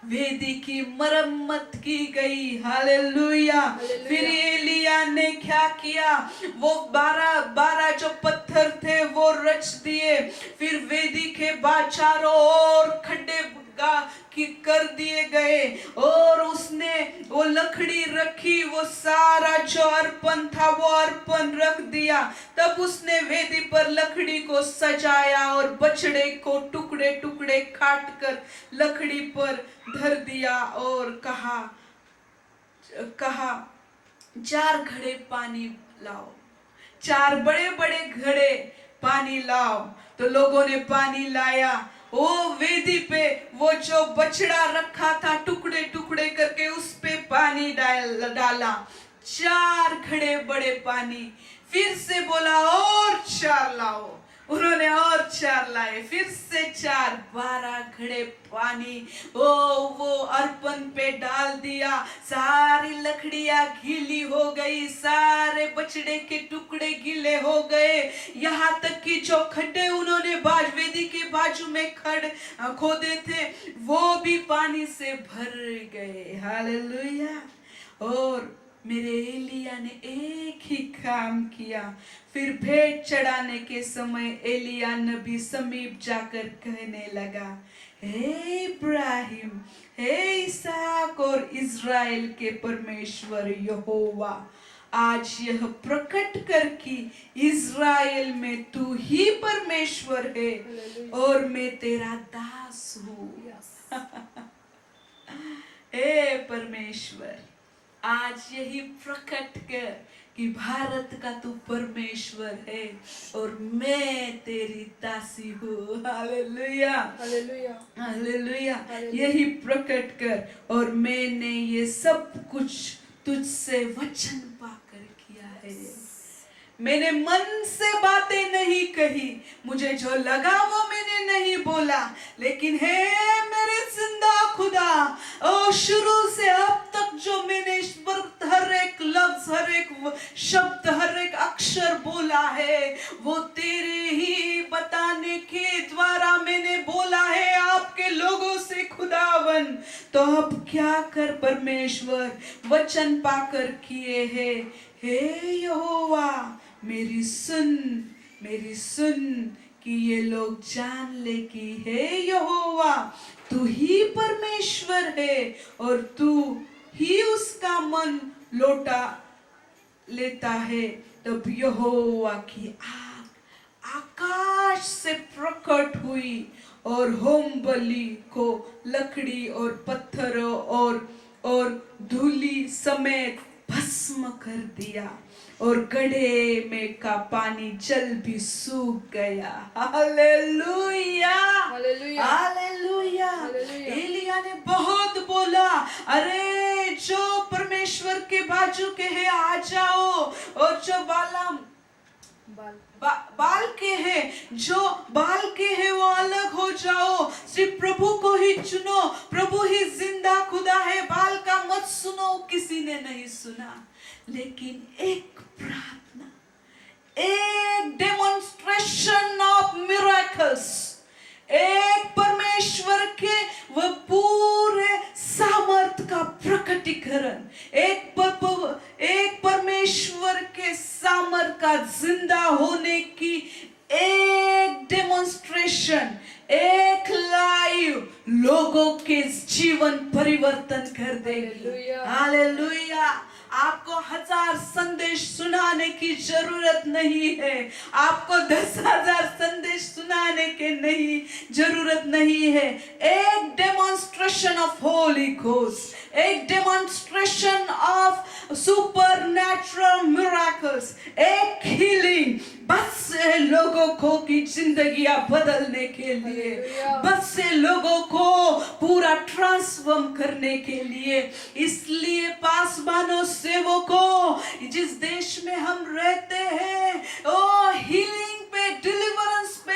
वेदी की मरम्मत की गई। हालेलुया। फिर एलिया ने क्या किया, वो 12 जो पत्थर थे वो रच दिए, फिर वेदी के चारों ओर खड्डे कर दिए गए, और उसने वो लकड़ी रखी, वो सारा जो अर्पण था वो अर्पण रख दिया। तब उसने वेदी पर लकड़ी को सजाया और बछड़े को टुकड़े टुकड़े काट कर लकड़ी पर धर दिया और कहा 4 घड़े पानी लाओ, 4 बड़े बड़े घड़े पानी लाओ। तो लोगों ने पानी लाया, वो वेदी पे वो जो बछड़ा रखा था टुकड़े टुकड़े करके उस पे पानी डाला, 4 घड़े बड़े पानी। फिर से बोला और 4 लाओ, उन्होंने और 4 लाए, फिर से 4, 12 घड़े पानी वो अर्पण पे डाल दिया। सारी लकड़ियां गीली हो गई, सारे बछड़े के टुकड़े गीले हो गए, यहाँ तक कि जो खड्डे उन्होंने वेदी के बाजू में खोदे थे वो भी पानी से भर गए। हालेलुया। और मेरे एलिया ने एक ही काम किया। फिर भेंट चढ़ाने के समय एलिया नबी समीप जाकर कहने लगा, हे इब्राहिम, हे इसहाक और इज़राइल के परमेश्वर यहोवा, आज यह प्रकट कर कि इज़राइल में तू ही परमेश्वर है और मैं तेरा दास हूँ। हे परमेश्वर, आज यही प्रकट कर कि भारत का तू परमेश्वर है और मैं तेरी दासी हूँ। Hallelujah, hallelujah, hallelujah. हालेलुया। यही प्रकट कर, और मैंने ये सब कुछ तुझसे वचन पाकर किया है। मैंने मन से बातें नहीं कही, मुझे जो लगा वो मैंने नहीं बोला, लेकिन हे मेरे जिंदा खुदा, ओ शुरू से अब तक जो मैंने इस पर हर एक लफ्ज, हर एक शब्द, हर एक अक्षर बोला है, वो तेरे ही बताने के द्वारा मैंने बोला है आपके लोगों से खुदावन। तो अब क्या कर परमेश्वर, वचन पाकर किए हैं। हे यहोवा, मेरी सुन कि ये लोग जान ले कि हे यहोवा तू ही परमेश्वर है और तू ही उसका मन लौटा लेता है। तब यहोवा की आग आकाश से प्रकट हुई और होम बलि को लकड़ी और पत्थरों और धूली समेत भस्म कर दिया, और गड्ढे में का पानी जल भी सूख गया। Hallelujah, hallelujah, hallelujah. हालेलुया। एलिया ने बहुत बोला, अरे जो परमेश्वर के बाजू के हैं आ जाओ, और जो बालाम बाल के हैं, जो बाल के हैं वो अलग हो जाओ, सिर्फ प्रभु को ही चुनो, प्रभु ही जिंदा खुदा है, बाल का मत सुनो। किसी ने नहीं सुना, लेकिन एक प्रार्थना, एक डेमोन्स्ट्रेशन ऑफ मिरेकल्स, एक परमेश्वर के वह पूरे सामर्थ का प्रकटीकरण, एक परमेश्वर के सामर्थ का जिंदा होने की एक डेमोन्स्ट्रेशन, एक लाइव लोगों के जीवन परिवर्तन कर देगी। हालेलुया। हालेलुया। आपको 1000 संदेश सुनाने की जरूरत नहीं है, आपको 10,000 संदेश सुनाने के नहीं जरूरत नहीं है। एक डेमोन्स्ट्रेशन ऑफ होली घोस्ट, एक डेमोन्स्ट्रेशन ऑफ सुपरनैचुरल मिरेकल्स, एक हीलिंग, बस से लोगों को की जिंदगियां बदलने के लिए, बस से लोगों को पूरा ट्रांसफॉर्म करने के लिए। इसलिए पासवानों सेवकों, जिस देश में हम रहते हैं, ओ हीलिंग पे, डिलीवरेंस पे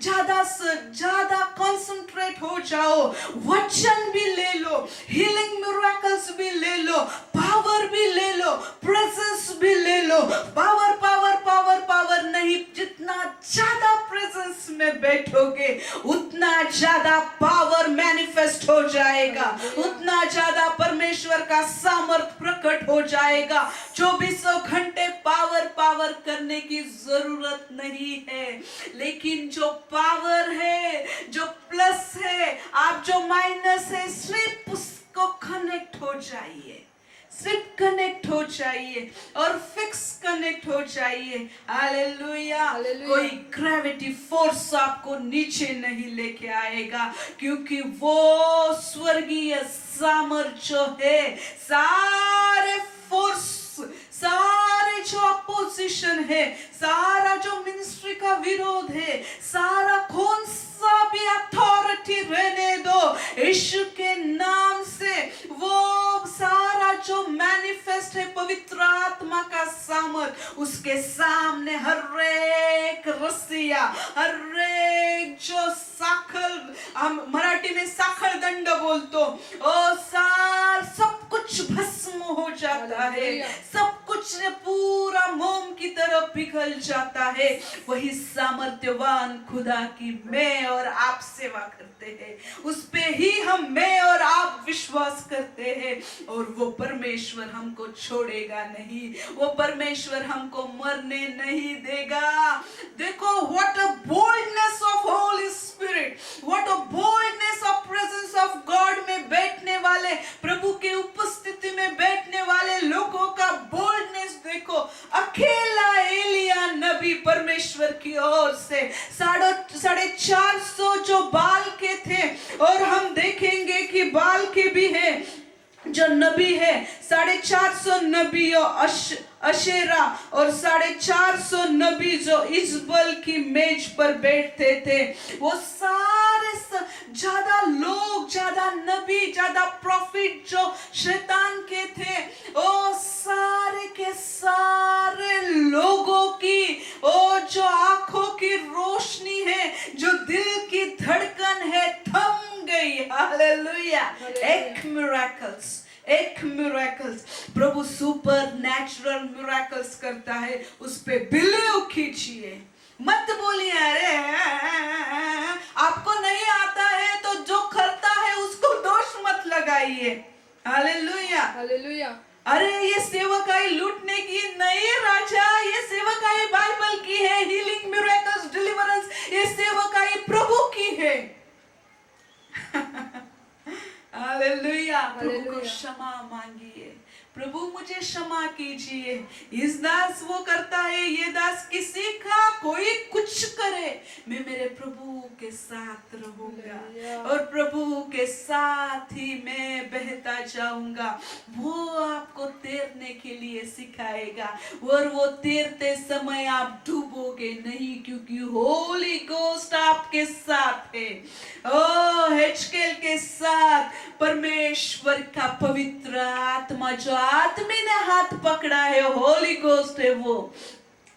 ज्यादा से ज्यादा कंसंट्रेट हो जाओ। वचन भी ले लो, हीलिंग मिरेकल्स भी ले लो, पावर भी ले लो, प्रेजेंस भी ले लो। पावर पावर पावर पावर नहीं, जितना ज्यादा प्रेजेंस में बैठोगे उतना ज्यादा पावर मैनिफेस्ट हो जाएगा, उतना ज्यादा परमेश्वर का सामर्थ प्रकट हो जाएगा। 24 घंटे पावर पावर करने की जरूरत नहीं है, लेकिन जो पावर है, जो प्लस है, आप जो माइनस है, सिर्फ उसको कनेक्ट हो जाइए, सिर्फ कनेक्ट हो जाइए और फिक्स कनेक्ट हो जाइए। हालेलुया। कोई ग्रेविटी फोर्स आपको नीचे नहीं लेके आएगा, क्योंकि वो स्वर्गीय सामर्थ जो है, सारे फोर्स, सारे जो अपोजिशन है, सारा जो मिनिस्ट्री का विरोध है, सारा कौन सा भी अथॉरिटी रहने दो, यीशु के नाम से वो सारा जो मैनिफेस्ट है पवित्र आत्मा का सामर्थ, उसके सामने हर एक रस्सिया, हर एक जो साखल, हम मराठी में साखल दंड बोलतो, ओ सार सब कुछ भस्म हो जाता है, सब कुछ पूरा मोम की तरह पिघल जाता है। वही सामर्थ्यवान खुदा की मैं और आप सेवा करते हैं, उस पे ही मैं और आप विश्वास करते हैं, और वो परमेश्वर हमको छोड़ेगा नहीं, वो परमेश्वर हमको मरने नहीं देगा। देखो, what a boldness of Holi spirit, what a boldness of presence of God में बैठने वाले, प्रभु के उपस्थिति में बैठने वाले लोगों का बोल्डनेस देखो। अकेला एलिया नबी परमेश्वर की ओर से 450 जो बाल के थे, और हम देखेंगे कि बाल के भी नबी है, 450 नबी और अशेरा और 450 नबी जो इजबल की मेज पर बैठते थे, वो सारे ज्यादा लोग, ज्यादा नबी, ज्यादा प्रॉफिट जो शैतान के थे, वो सारे के सारे लोगों की वो जो आंखों की रोशनी है, जो दिल की धड़कन है, थम गई। हालेलुया। एक मिरेकल्स प्रभु सुपर नेचुरल मिरेकल्स करता है, उस पे बिलीव कीजिए। मत बोलिए अरे आपको नहीं आता है तो जो करता है उसको दोष मत लगाइए। Hallelujah, hallelujah. अरे ये सेवकाई लूटने की नहीं राजा, ये सेवकाई बाइबल की है, हीलिंग मिरेकल्स डिलीवरेंस ये सेवकाई प्रभु की है। हालेलुया। प्रभु को क्षमा मांगिए, प्रभु मुझे क्षमा कीजिए। इस दास वो करता है, ये दास किसी का कोई कुछ करे, मैं मेरे प्रभु के साथ रहूंगा और प्रभु के साथ ही मैं बहता जाऊंगा। वो आपको तैरने के लिए सिखाएगा और वो तैरते समय आप डूबोगे नहीं, क्योंकि होली गोस्ट आपके साथ है। ओ हेजकेल के साथ परमेश्वर का पवित्र आत्मा, जो आदमी ने हाथ पकड़ा है, होली गोस्ट है,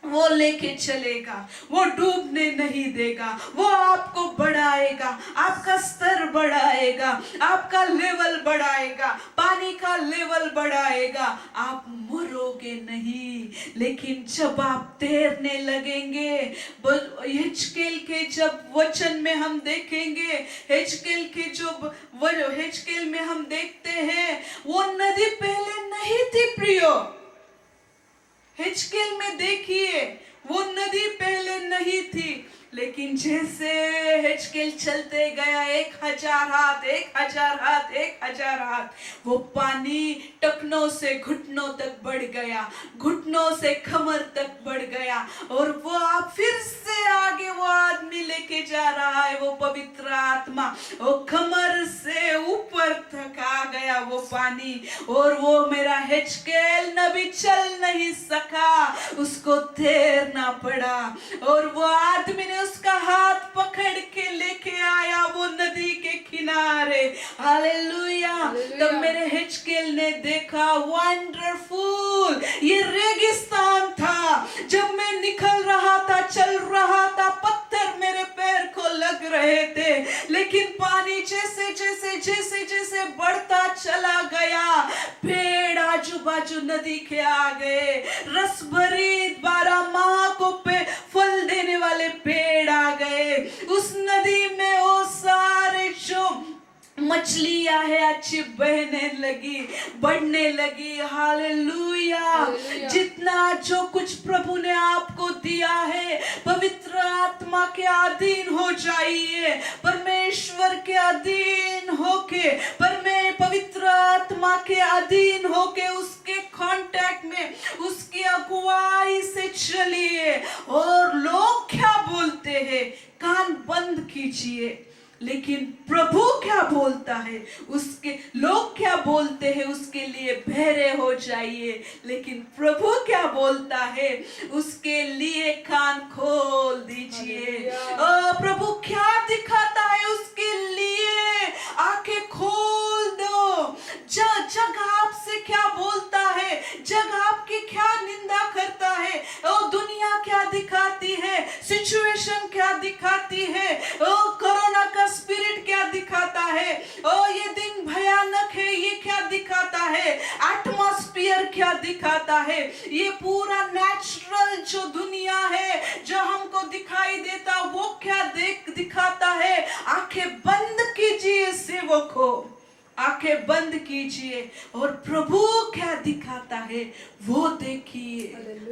वो लेके चलेगा, वो डूबने नहीं देगा, वो आपको बढ़ाएगा, आपका स्तर बढ़ाएगा, आपका लेवल बढ़ाएगा, पानी का लेवल बढ़ाएगा। आप मरोगे नहीं, लेकिन जब आप तैरने लगेंगे, हिजकेल के जब वचन में हम देखेंगे, हिजकेल के जो हिजकेल में हम देखते हैं, वो नदी पहले नहीं थी प्रियो। हिजकेल में देखिए, वो नदी पहले नहीं थी, लेकिन जैसे हिजकेल चलते गया 1000 हाथ, 1000 हाथ, 1000 हाथ, वो पानी टखनों से घुटनों तक बढ़ गया, घुटनों से कमर तक बढ़ गया, और वो आप फिर से आगे वो आदमी लेके जा रहा है, वो पवित्र आत्मा, वो कमर से ऊपर तक आ गया वो पानी, और वो मेरा हिजकेल नबी चल नहीं सका, उसको तैरना पड़ा, और वो आदमी ने उसका हाथ पकड़ के लेके आया वो नदी के किनारे। हालेलुया। तब मेरे हिजकेल ने देखा, वंडरफुल, ये रेगिस्तान था, जब मैं निकल रहा था, चल रहा था, पत्थर मेरे पैर को लग रहे थे, लेकिन पानी जैसे जैसे जैसे जैसे बढ़ता चला गया, पेड़ आजू बाजू नदी के आ गए, रस भरी 12 माह को फल देने वाले पेड़ आ गए। उस नदी में वो सारे जो मछलियां है अच्छी बहने लगी, बढ़ने लगी। हालेलुया। जितना जो कुछ प्रभु ने आपको दिया है, पवित्र आत्मा के अधीन हो जाइए, परमेश्वर के अधीन होके, पवित्र आत्मा के अधीन होके, उसके कांटेक्ट में, उसकी अगुवाई से चलिए। और लोग क्या बोलते हैं, कान बंद कीजिए, लेकिन प्रभु क्या बोलता है, उसके लोग क्या बोलते हैं उसके लिए बहरे हो जाइए, लेकिन प्रभु क्या बोलता है उसके लिए कान खोल दीजिए। प्रभु क्या दिखाता है उसके लिए आंखें खोल दो। जग आपसे क्या बोलता है, जग आपकी क्या निंदा करता है, दुनिया क्या दिखाती है, सिचुएशन क्या दिखाती है, कोरोना का स्पिरिट क्या दिखाता है, ये दिन भयानक है, ये क्या दिखाता है, एटमॉस्फेयर क्या दिखाता है, ये पूरा नेचुरल जो दुनिया है जो हमको दिखाई देता, वो क्या दिखाता है। आंखें बंद कीजिए सेवकों, आंखें बंद कीजिए और प्रभु क्या दिखाता है वो देखिए।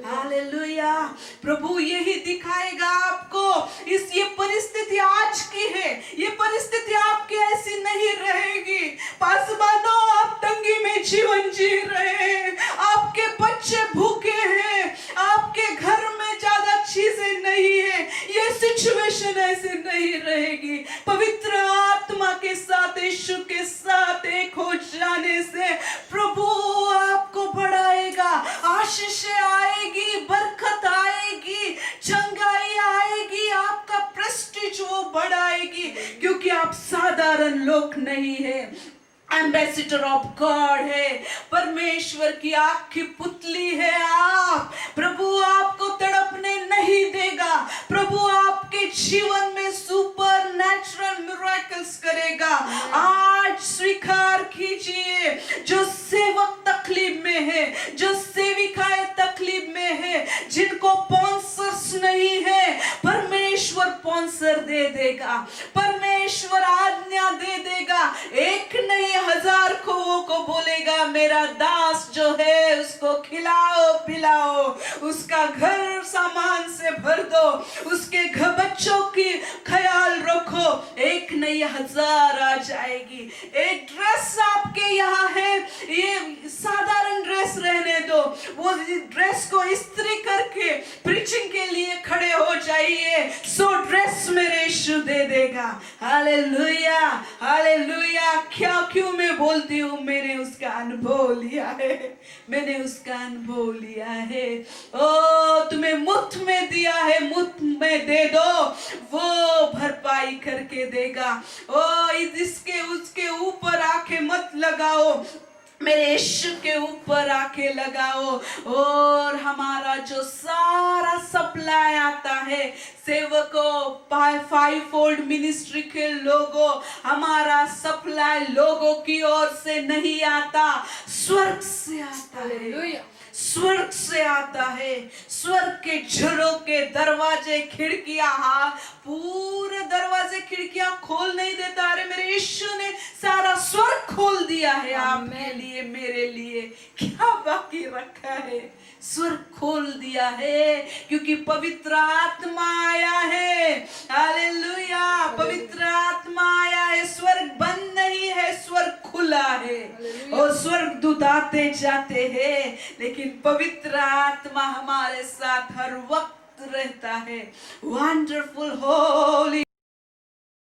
हालेलुया। प्रभु यही दिखाएगा आपको। ये परिस्थिति आज की है, ये परिस्थिति आपकी ऐसी नहीं रहेगी। पासवानों, आप तंगी में जीवन जी रहे हैं, आपके बच्चे भूखे हैं, आपके घर में ज्यादा चीजें नहीं है, ये सिचुएशन ऐसे नहीं रहेगी। पवित्र आत्मा के साथ, यीशु के साथ एक हो जाने से प्रभु आपको बढ़ाएगा, आशीष आएगी, बरकत आएगी, चंगाई आएगी, आपका प्रेस्टीज वो बढ़ाएगी, क्योंकि आप साधारण लोग नहीं है, एम्बेसडर ऑफ गॉड है, परमेश्वर की आँख की पुतली है आप। प्रभु आपको तड़पने नहीं देगा, प्रभु आपके जीवन में सुपर नेचुरल मिरेकल्स करेगा। आज स्वीकार कीजिए, जो सेवक तकलीफ में है, जो सेविकाएं तकलीफ में है, जिनको स्पॉन्सर्स नहीं है, परमेश्वर स्पॉन्सर दे देगा, परमेश्वर आज्ञा दे देगा। एक नहीं 1000 को बोलेगा मेरा दास जो है उसको खिलाओ पिलाओ, उसका घर सामान से भर दो, उसके घर बच्चों की ख्याल रखो। एक नहीं 1000 आ जाएगी। एक ड्रेस आपके यहाँ है, ये साधारण ड्रेस रहने दो, वो ड्रेस को इस्त्री करके प्रीचिंग के लिए खड़े हो जाइए, 100 ड्रेस मेरे यीशु दे देगा। Hallelujah hallelujah. क्यों मैं बोलती हूँ, मैंने उसका अनुभव लिया है, मैंने उसका अनुभव लिया है। ओ तुम्हें मुफ्त में दिया है, मुफ्त में दे दो, वो भरपाई करके देगा। ओ इसके उसके ऊपर आके मत लगाओ, मेरे यीशु के ऊपर आके लगाओ। और हमारा जो सारा सप्लाई आता है सेवकों, 5 फोल्ड मिनिस्ट्री के लोगों, हमारा सप्लाई लोगों की ओर से नहीं आता, स्वर्ग से आता है, स्वर्ग से आता है। स्वर्ग के झरों के दरवाजे खिड़कियां, पूरे दरवाजे खिड़कियां खोल नहीं देता। अरे मेरे यीशु ने सारा स्वर्ग खोल दिया है आपके लिए, मेरे लिए क्या बाकी रखा है? स्वर्ग खोल दिया है, क्योंकि पवित्र आत्मा आया है। हालेलुया, पवित्र आत्मा आया है। स्वर्ग बंद नहीं है, स्वर्ग खुला है, और स्वर्ग दूत आते जाते हैं, लेकिन पवित्र आत्मा हमारे साथ हर वक्त रहता है। वंडरफुल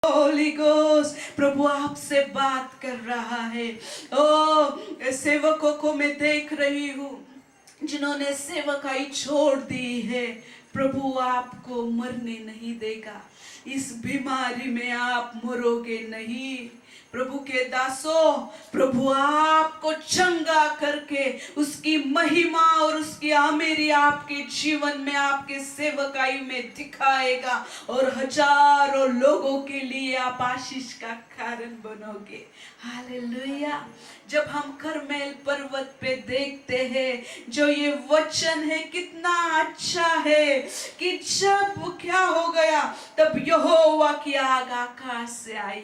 होली गोस्ट, प्रभु आपसे बात कर रहा है। ओ सेवकों को मैं देख रही हूँ जिन्होंने सेवकाई छोड़ दी है। प्रभु आपको मरने नहीं देगा, इस बीमारी में आप मरोगे नहीं। प्रभु के दासों, प्रभु आपको चंगा करके उसकी महिमा और उसकी आमेरी आपके जीवन में, आपके सेवकाई में दिखाएगा, और हजारों लोगों के लिए आप आशीष का कारण बनोगे। हालेलुया। जब हम करमेल पर्वत पे देखते हैं जो ये वचन है, कितना अच्छा है कि जब क्या हो गया, तब यहोवा की आग आकाश से आई।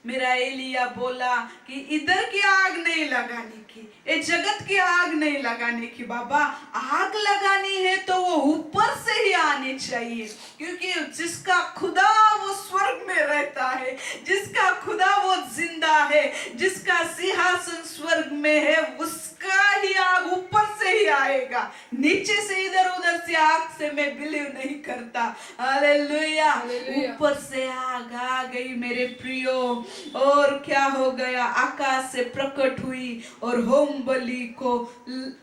मेरा एलिया बोला कि इधर की आग नहीं लगाने की, ये जगत की आग नहीं लगाने की बाबा, आग लगानी है तो वो ऊपर से ही आनी चाहिए, क्योंकि जिसका खुदा वो स्वर्ग में रहता है, जिसका खुदा वो जिंदा है, जिसका सिंहासन स्वर्ग में है, उसका ही आग ऊपर से ही आएगा। नीचे से इधर उधर से आग से मैं बिलीव नहीं करता। हालेलुया। ऊपर से आग आ गई मेरे प्रियो, और क्या हो गया, आकाश से प्रकट हुई और होम बलि को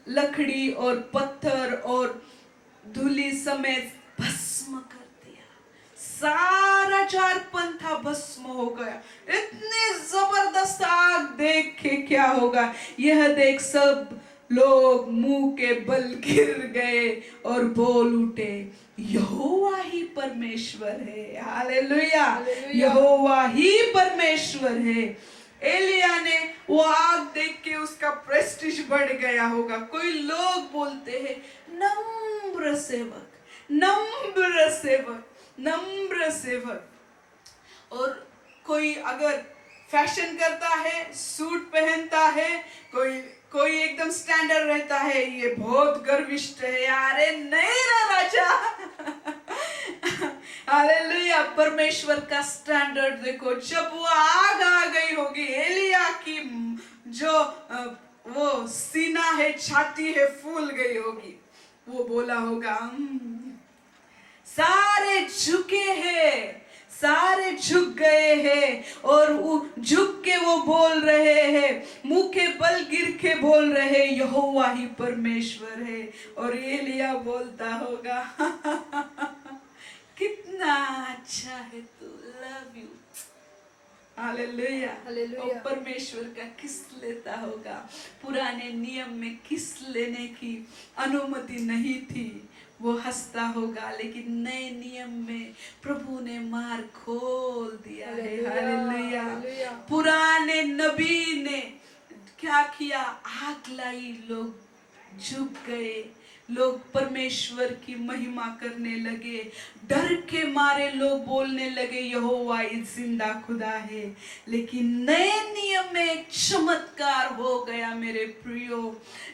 लकड़ी और पत्थर और धूली समेत भस्म कर दिया। सारा चारपन था भस्म हो गया। इतनी जबरदस्त आग देख के क्या होगा, यह देख सब लोग मुंह के बल गिर गए और बोल उठे, यहोवा ही परमेश्वर है। हालेलुया, यहोवा ही परमेश्वर है। एलिया ने वो आग देख के उसका प्रेस्टीज बढ़ गया होगा। कोई लोग बोलते हैं नम्र सेवक, नम्र सेवक, नम्र सेवक। और कोई अगर फैशन करता है, सूट पहनता है, कोई एकदम स्टैंडर्ड रहता है, ये बहुत गर्विष्ठ है। अरे नहीं रे राजा। हालेलुया। परमेश्वर का स्टैंडर्ड देखो। जब वो आग आ गई होगी, एलिया की जो वो सीना है, छाती है, फूल गई होगी, वो बोला होगा सारे झुके हैं, सारे झुक गए हैं और झुक के वो बोल रहे हैं, मुंह के बल गिर के बोल रहे, यहोवा ही परमेश्वर है। और एलिया बोलता होगा कितना अच्छा है तू, लव यू। हालेलुया। और परमेश्वर का किस लेता होगा। पुराने नियम में किस लेने की अनुमति नहीं थी, वो हंसता होगा, लेकिन नए नियम में प्रभु ने मार खोल दिया है। हालेलुया। पुराने नबी ने क्या किया, आग लाई, लोग झुक गए, लोग परमेश्वर की महिमा करने लगे, डर के मारे लोग बोलने लगे यहोवा जिंदा खुदा है। लेकिन नए नियम में एक चमत्कार हो गया मेरे प्रियो,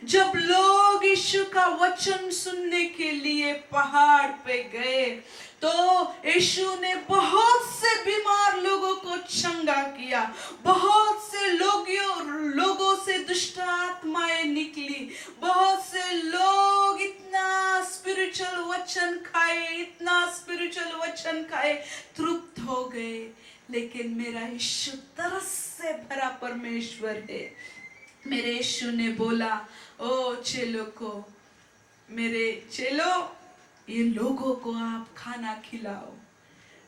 जब लोग यीशु का वचन सुनने के लिए पहाड़ पे गए तो यीशु ने बहुत से बीमार लोगों को चंगा किया, बहुत से लोगों से दुष्ट आत्माएं निकली, बहुत से लोग इतना स्पिरिचुअल वचन खाए, इतना स्पिरिचुअल वचन खाए, तृप्त हो गए। लेकिन मेरा यीशु तरस से भरा परमेश्वर है। मेरे यीशु ने बोला, ओ चेलों को, मेरे चेलों, ये लोगों को आप खाना खिलाओ।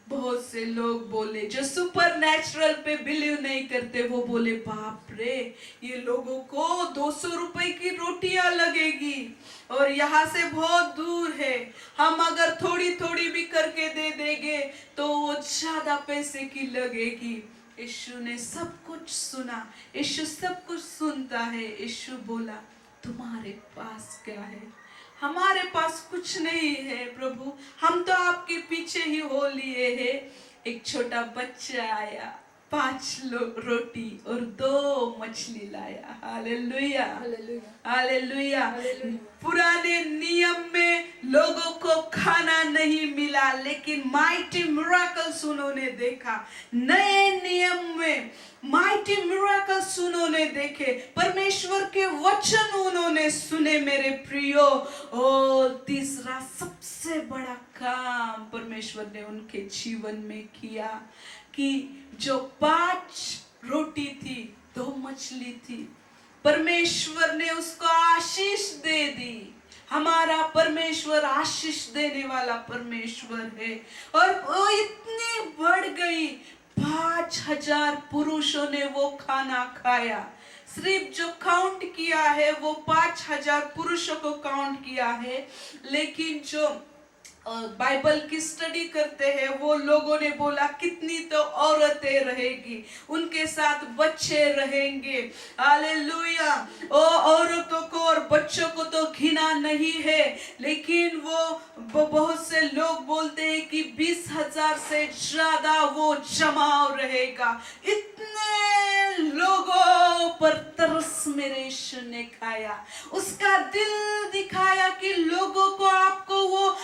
बहुत से लोग बोले, जो सुपर नेचुरल पे बिलीव नहीं करते, वो बोले बाप रे, ये लोगों को 200 रुपए की रोटियां लगेगी और यहाँ से बहुत दूर है, हम अगर थोड़ी थोड़ी भी करके दे देंगे तो वो ज्यादा पैसे की लगेगी। यीशु ने सब कुछ सुना, यीशु सब कुछ सुनता है। यीशु बोला, तुम्हारे पास क्या है? हमारे पास कुछ नहीं है प्रभु, हम तो आपके पीछे ही हो लिए हैं। एक छोटा बच्चा आया, 5 रोटी और 2 मछली लाया। Hallelujah, hallelujah. पुराने नियम में लोगों को खाना नहीं मिला, लेकिन माइटी मिरेकल्स उन्होंने देखा। नए नियम में माइटी मिरेकल्स उन्होंने देखे, परमेश्वर के वचन उन्होंने सुने मेरे प्रियो। और तीसरा सबसे बड़ा काम परमेश्वर ने उनके जीवन में किया कि जो 5 रोटी थी, 2 मछली थी, परमेश्वर ने उसको आशीष दे दी। हमारा परमेश्वर आशीष देने वाला परमेश्वर है। और वो इतनी बढ़ गई, 5000 पुरुषों ने वो खाना खाया। सिर्फ जो काउंट किया है वो 5000 पुरुषों को काउंट किया है, लेकिन जो बाइबल की स्टडी करते हैं वो लोगों ने बोला कितनी तो औरतें रहेगी, उनके साथ बच्चे रहेंगे। हालेलुया। ओ औरतों को और बच्चों को तो घिना नहीं है, लेकिन वो बहुत से लोग बोलते हैं कि 20,000 से ज्यादा वो जमाव रहेगा। इतने लोगों पर तरस मेरे यीशु ने खाया, उसका दिल दिखाया कि लोगों को, आपको वो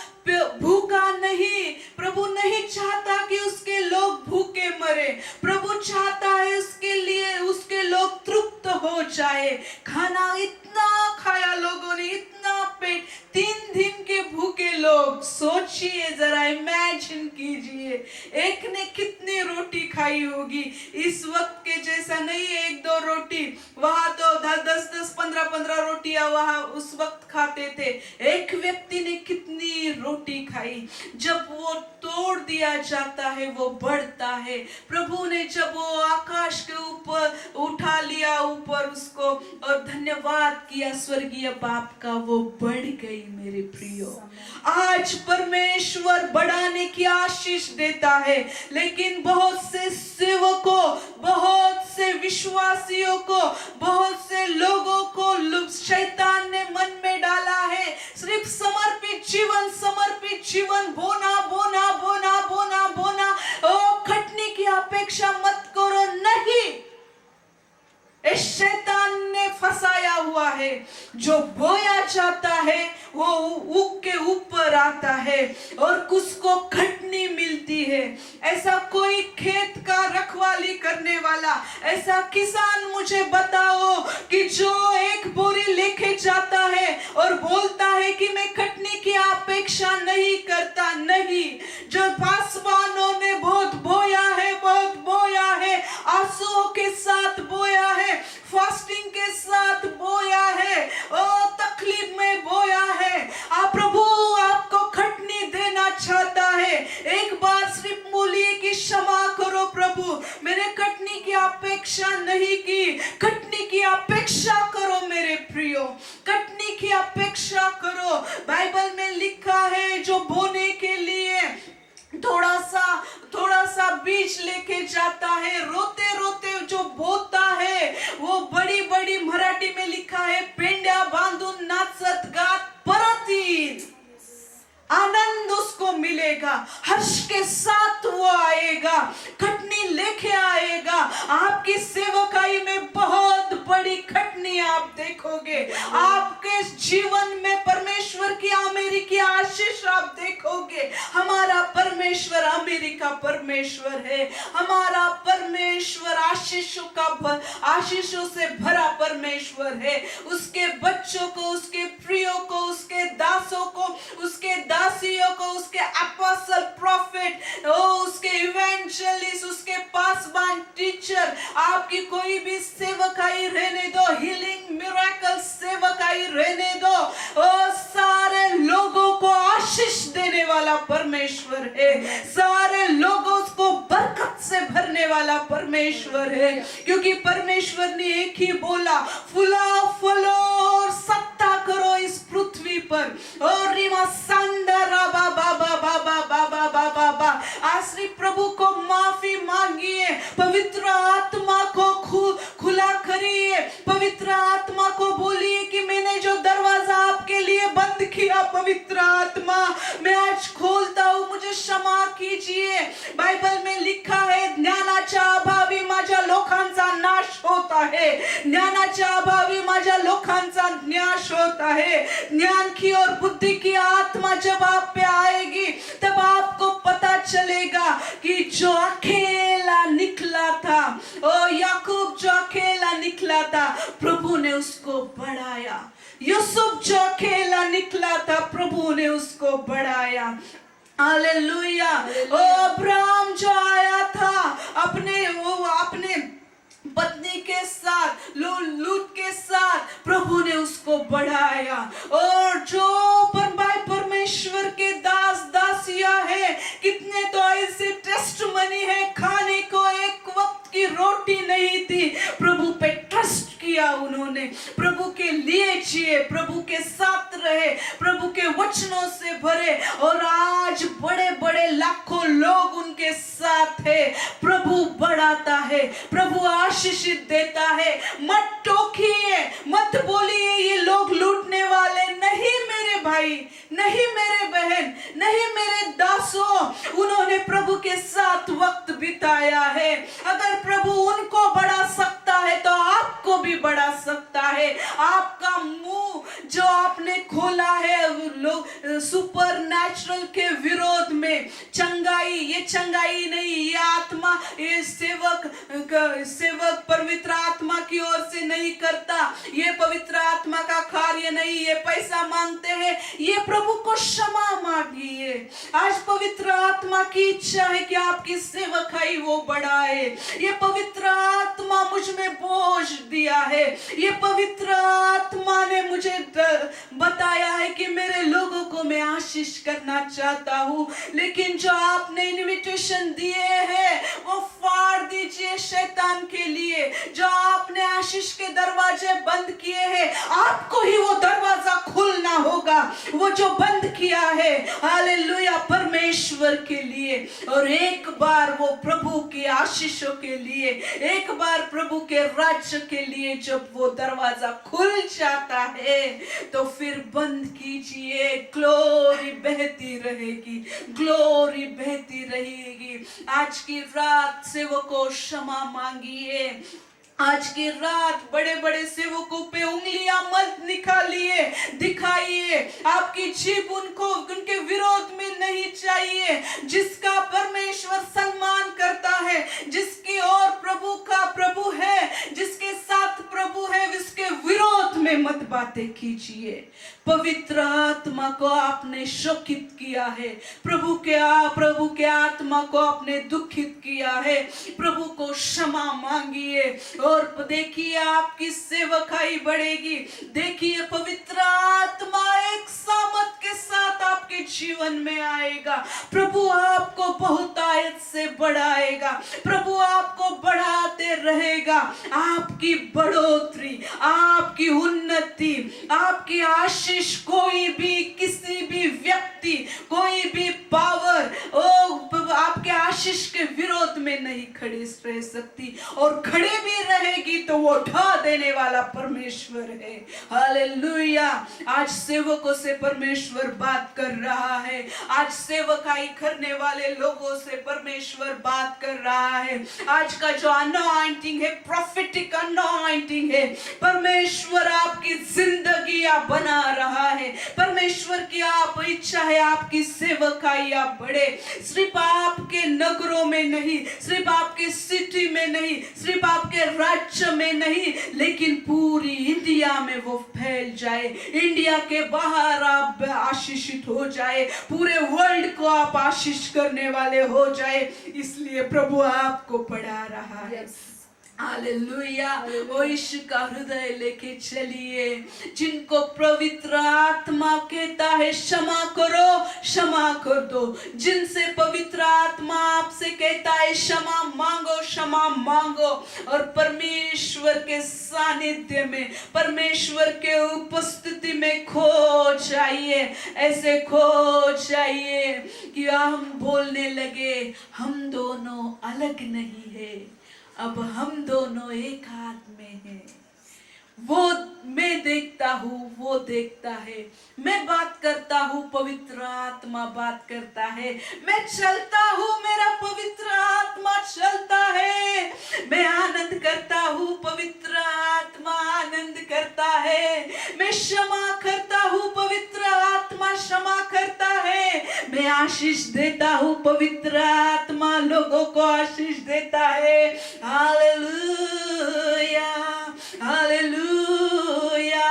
भूखा नहीं, प्रभु नहीं चाहता कि उसके लोग भूखे मरे, प्रभु चाहता है उसके लिए उसके लोग तृप्त हो जाए। खाना इतना खाया लोगों ने, इतना पेट, 3 दिन के भूखे लोग। सोचिए जरा, इमेजिन कीजिए, एक ने कितनी रोटी खाई होगी। इस वक्त के जैसा नहीं 1-2 रोटी, वहां तो 10-10, 15-15 रोटियां वहां उस वक्त खाते थे। एक व्यक्ति ने कितनी रोटी खाई। जब वो तोड़ दिया जाता है वो बढ़ता है। प्रभु ने जब वो आकाश के ऊपर उठा लिया ऊपर उसको और धन्यवाद किया स्वर्गीय बाप का, वो बढ़ गई मेरे प्रियो। आज परमेश्वर बढ़ाने की आशीष देता है, लेकिन बहुत से सेवकों, बहुत से विश्वासियों को, बहुत से लोगों को शैतान ने मन में डाला है सिर्फ समर्पित जीवन, बोना बोना बोना बोना बोना, ओ खटने की अपेक्षा मत करो। नहीं, इस शैतान ने फंसाया हुआ है। जो बोया जाता है वो उग के ऊपर आता है और कुछ को खटनी मिलती है। ऐसा कोई खेत का रखवाली करने वाला, ऐसा किसान मुझे बताओ कि जो एक बोरी लेके जाता है और बोलता है कि मैं खटनी की अपेक्षा नहीं करता। नहीं, जो पासवानों ने बहुत अपेक्षा नहीं की, कटनी की अपेक्षा करो मेरे प्रियो, कटनी की अपेक्षा करो। बाइबल में लिखा है जो बोने के लिए थोड़ा सा बीज लेके जाता है, रोते रोते जो बोता है, वो बड़ी बड़ी मराठी में लिखा है, पेंड्या बांधून नाचत गात परत येईल, आनंद उसको मिलेगा, हर्ष के साथ वो आएगा, खटनी लेके आएगा। आपकी सेवकाई में बहुत बड़ी खटनी आप देखोगे, आपके जीवन में परमेश्वर की अमेरिकी आशीष आप देखोगे। हमारा परमेश्वर अमेरिका परमेश्वर है, हमारा परमेश्वर आशीषों से भरा परमेश्वर है। उसके बच्चों को, उसके प्रियो को, उसके दासों को, उसके दासियों को, उसके अपोस्टल, प्रॉफिट, उसके इवेंजलिस्ट, उसके पासवान, टीचर, आपकी कोई भी सेवकाई रहने दो, हीलिंग मिरेकल सेवकाई रहने दो, सारे लोगों को आशीष देने वाला परमेश्वर है, सारे लोगों को बरकत से भरने वाला परमेश्वर है। क्योंकि परमेश्वर ने एक ही बोला, फुलाओ फलो और सत्ता करो इस पृथ्वी पर। और रिमा संदरा बाबा बाबा बाबा बाबा, आश्री प्रभु को माफी मांगिए, पवित्र आत्मा को खुला करिए, पवित्र आत्मा को बोलिए कि मैंने जो दरवाजा आपके लिए बंद किया, पवित्र आत्मा मैं आज खोलता हूँ, मुझे क्षमा कीजिए। बाइबल में लिखा है, ज्ञानाच्या अभावी माझ्या लोकांचा नाश होता है, ज्ञानाच्या अभावी माझ्या लोकांचा नाश होता है। ज्ञान की और बुद्धि की आत्मा जब आप पे आएगी, तब आपको पता चलेगा कि जो अकेला निकला था, ओ याकूब जो अकेला निकला था, प्रभु ने उसको बढ़ाया। यूसुफ जो अकेला निकला था, प्रभु ने उसको बढ़ाया। हालेलुया। ओ अब्राहम जो आया था अपने पत्नी के साथ, लूत के साथ, प्रभु ने उसको बढ़ाया। और जो परमेश्वर के दास दासियां है, कितने तो ऐसे टेस्टमनी है, खाने को एक वक्त की रोटी नहीं थी, प्रभु पे ट्रस्ट किया उन्होंने, प्रभु के लिए जिए, प्रभु के साथ रहे, प्रभु के वचनों से भरे, और आज बड़े बड़े लाखों लोग उनके साथ है। प्रभु बढ़ाता है, प्रभु आशीषित देता है। मत टोकिए, मत बोलिए ये लोग लूटने वाले, नहीं मेरे भाई, नहीं मेरे बहन, नहीं मेरे दासों, उन्होंने प्रभु के साथ वक्त बिताया है। अगर प्रभु उनको बढ़ा सकता है तो आपको भी बढ़ा सकता है। आपका मुंह जो आपने खोला है लोग सुपर नेचुरल के विरोध में, चंगाई, ये चंगाई नहीं, ये आत्मा, ये सेवक पवित्र आत्मा की ओर से नहीं करता, ये पवित्र आत्मा का कार्य नहीं, ये पैसा मांगते हैं, ये प्रभु को क्षमा मांगिए। आज पवित्र आत्मा की इच्छा है कि आपकी सेवकाई वो बढ़ाए। ये पवित्र आत्मा मुझ में बोझ दिया है, ये पवित्र आत्मा ने मुझे बताया है कि मेरे लोगों को मैं आशीष करना चाहता हूँ, लेकिन जो आपने इनविटेशन दिए हैं वो फाड़ दीजिए शैतान के लिए। जो आपने आशीष के दरवाजे बंद किए हैं, आपको ही वो दरवाजा खोलना होगा, वो जो बंद किया है, हालेलुया, परमेश्वर के लिए। और एक बार वो प्रभु की आशीषों के लिए, एक बार प्रभु के राज्य के लिए जब वो दरवाजा खुल जाता है, तो फिर बंद कीजिए, ग्लोरी बहती रहेगी, ग्लोरी बहती रहेगी। आज की रात सेवकों क्षमा मांगिए, आज की रात बड़े बड़े सेवकों पे उंगलियां मत निकालिए, दिखाइए। आपकी जीभ उनके विरोध में नहीं चाहिए। जिसका परमेश्वर सम्मान करता है, जिसकी ओर प्रभु का प्रभु है, जिसके साथ प्रभु है, उसके विरोध में मत बातें कीजिए। पवित्र आत्मा को आपने शोकित किया है, प्रभु के आत्मा को आपने दुखित किया है, प्रभु को क्षमा मांगिए। और देखिए आपकी सेवकाई बढ़ेगी। देखिए पवित्र आत्मा एक सामर्थ के साथ आपके जीवन में आएगा। प्रभु आपको बहुतायत से बढ़ाएगा, प्रभु आपको बढ़ाते रहेगा। आपकी बढ़ोतरी, आपकी उन्नति, आपकी आशीष कोई भी, किसी भी व्यक्ति, कोई भी पावर आपके आशीष के विरोध में नहीं खड़ी रह सकती, और खड़े भी रहेगी तो वो उठा देने वाला परमेश्वर है। हालेलुया। आज सेवकों से परमेश्वर बात कर रहा है, आज सेवकाई करने वाले लोगों से परमेश्वर बात कर रहा है। आज का जो अनॉइंटिंग है, प्रोफेटिक अनॉइंटिंग है, परमेश्वर आपकी जिंदगी बना रहा है। परमेश्वर की आप इच्छा है आपकी सेवकाई आप बढ़े, सिर्फ आपके नगरों में नहीं, सिर्फ आपके सिटी में नहीं, सिर्फ आपके राज्य में नहीं, लेकिन पूरी इंडिया में वो फैल जाए। इंडिया के बाहर आप आशीषित हो जाए, पूरे वर्ल्ड को आप आशीष करने वाले हो जाए, इसलिए प्रभु आपको बढ़ा रहा है। हालेलुया। वो यीशु का हृदय लेके चलिए, जिनको पवित्र आत्मा कहता है क्षमा करो, क्षमा कर दो, जिनसे पवित्र आत्मा आपसे कहता है क्षमा मांगो, क्षमा मांगो, और परमेश्वर के सानिध्य में, परमेश्वर के उपस्थिति में खो जाइए, ऐसे खो जाइए कि हम बोलने लगे हम दोनों अलग नहीं है, अब हम दोनों एक हाथ में हैं। वो मैं देखता हूँ, वो देखता है, मैं बात करता हूँ, पवित्र आत्मा बात करता है, मैं चलता हूँ, मेरा पवित्र आत्मा चलता है, मैं आनंद करता हूँ, पवित्र आत्मा आनंद करता है, मैं क्षमा करता हूँ, पवित्र आत्मा क्षमा करता है, मैं आशीष देता हूँ, पवित्र आत्मा लोगों को आशीष देता है। Hallelujah, hallelujah.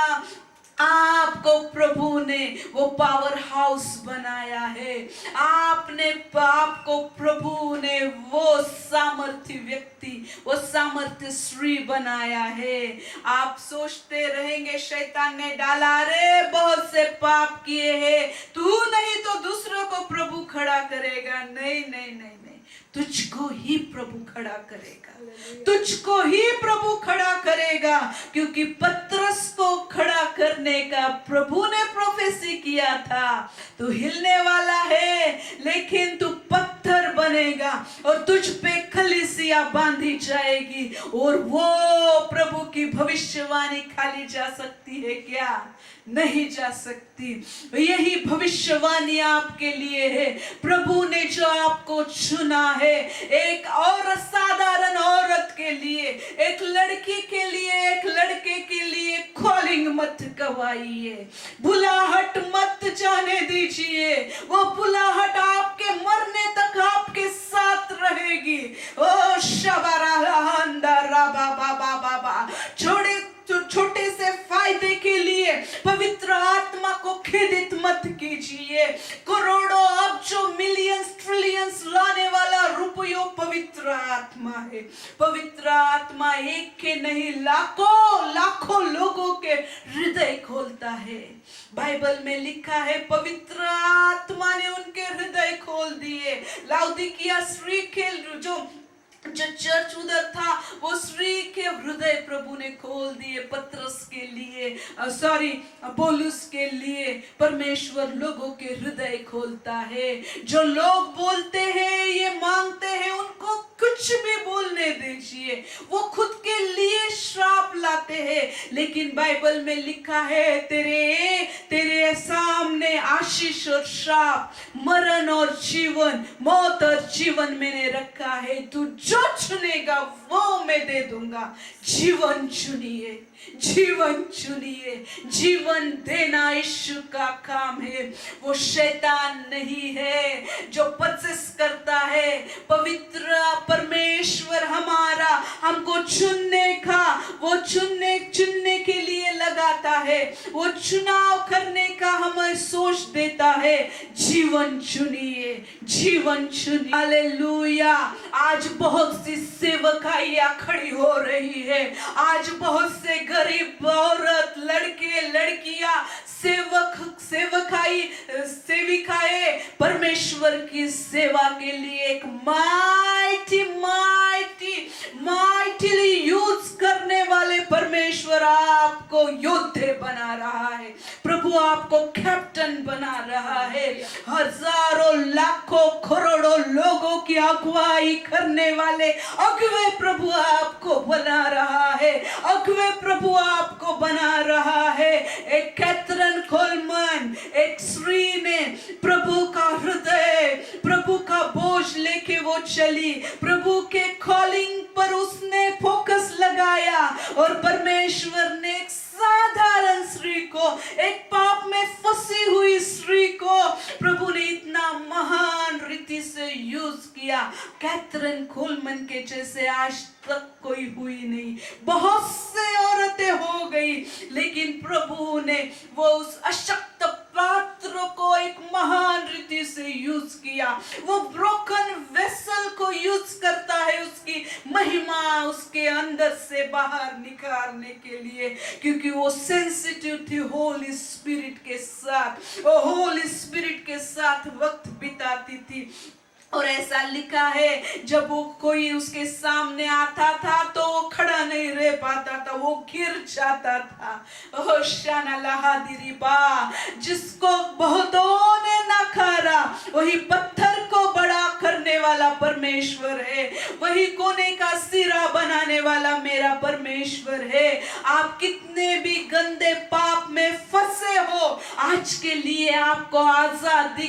आपको प्रभु ने वो पावर हाउस बनाया है, आपको प्रभु ने वो सामर्थ्य व्यक्ति, वो सामर्थ्य स्त्री बनाया है। आप सोचते रहेंगे शैतान ने डाला, रे बहुत से पाप किए हैं, तू नहीं तो दूसरों को प्रभु खड़ा करेगा। नहीं नहीं नहीं नहीं, तुझको ही प्रभु खड़ा करेगा, तुझको ही प्रभु खड़ा करेगा, क्योंकि पतरस को खड़ा करने का प्रभु ने प्रोफेसी किया था। तू हिलने वाला है, लेकिन तू पत्थर बनेगा और तुझ पे कलीसिया बांधी जाएगी। और वो प्रभु की भविष्यवाणी खाली जा सकती है क्या? नहीं जा सकती। यही भविष्यवाणी आपके लिए है। प्रभु ने जो आपको चुना है, एक और साधारण औरत के लिए, एक लड़की के लिए, एक लड़के के लिए कॉलिंग मत गवाइए, बुलाहट मत जाने दीजिए। वो बुलाहट आपके मरने तक आपके साथ रहेगी। ओ शबरा बाबा, छोटे से फायदे के लिए पवित्र आत्मा को खेदित मत कीजिए। करोड़ों, अरबों, मिलियंस, ट्रिलियंस लाने वाला रुपयों पवित्र आत्मा है। पवित्र आत्मा एक के नहीं, लाखों लाखों लोगों के हृदय खोलता है। बाइबल में लिखा है पवित्र आत्मा ने उनके हृदय खोल दिए। लाउदिकिया स्त्री के जो चर्च उधर था, वो स्त्री के हृदय प्रभु ने खोल दिए। पतरस के लिए, पौलुस के लिए परमेश्वर लोगों के हृदय खोलता है। जो लोग बोलते हैं, ये मांगते हैं, उनको कुछ भी बोलने दीजिए। वो खुद के लिए श्राप लाते हैं, लेकिन बाइबल में लिखा है तेरे सामने आशीष और श्राप, मरण और जीवन, मौत और जीवन मैंने रखा है। तू जो चुनेगा वो मैं दे दूंगा। जीवन चुनिए, जीवन चुनिए। जीवन देना यीशु का काम है, वो शैतान नहीं है जो पचस करता है। पवित्र परमेश्वर हमारा हमको चुनने का, वो चुनने के लिए लगाता है, वो चुनाव करने का हमें सोच देता है। जीवन चुनिए, जीवन चुनिए। हालेलुया। आज बहुत सी सेवकाइयां खड़ी हो रही है। आज बहुत से गरीब औरत, लड़के, लड़कियां सेविकाएं परमेश्वर की सेवा के लिए एक माइटिली यूज करने वाले परमेश्वर आपको योद्धे बना रहा है। प्रभु आपको कैप्टन बना रहा है। हजारों लाखों करोड़ों लोगों की अगुवाई करने वाले अगुवे प्रभु आपको बना रहा है। अगुवे प्रभु आपको बना रहा है। एक कैथरीन कोलमैन, एक स्त्री ने प्रभु का हृदय, प्रभु का बोझ लेके वो चली। प्रभु के कॉलिंग पर उसने फोकस लगाया और परमेश्वर ने एक साधारण स्त्री को, एक पाप में फंसी हुई स्त्री को प्रभु ने इतना महान रीति से यूज किया। कैथरीन कोलमैन के जैसे आज तक कोई हुई नहीं। बहुत से औरतें हो गई, लेकिन प्रभु ने वो उस अशक्त पात्र को एक महान रीति से यूज किया। वो ब्रोकन वेसल को यूज करता है उसकी महिमा उसके अंदर से बाहर निकालने के लिए, क्योंकि वो सेंसिटिव थी होली स्पिरिट के साथ। वो होली स्पिरिट के साथ वक्त बिताती थी। और ऐसा लिखा है, जब वो कोई उसके सामने आता था तो वो खड़ा नहीं रह पाता था, वो गिर जाता था। होशाना लहादिरिबा, जिसको बहुतों ने नकारा वही पत्थर को बड़ा करने वाला परमेश्वर है। वही कोने का सिरा बनाने वाला मेरा परमेश्वर है। आप कितने भी गंदे पाप में फंसे हो, आज के लिए आपको आजादी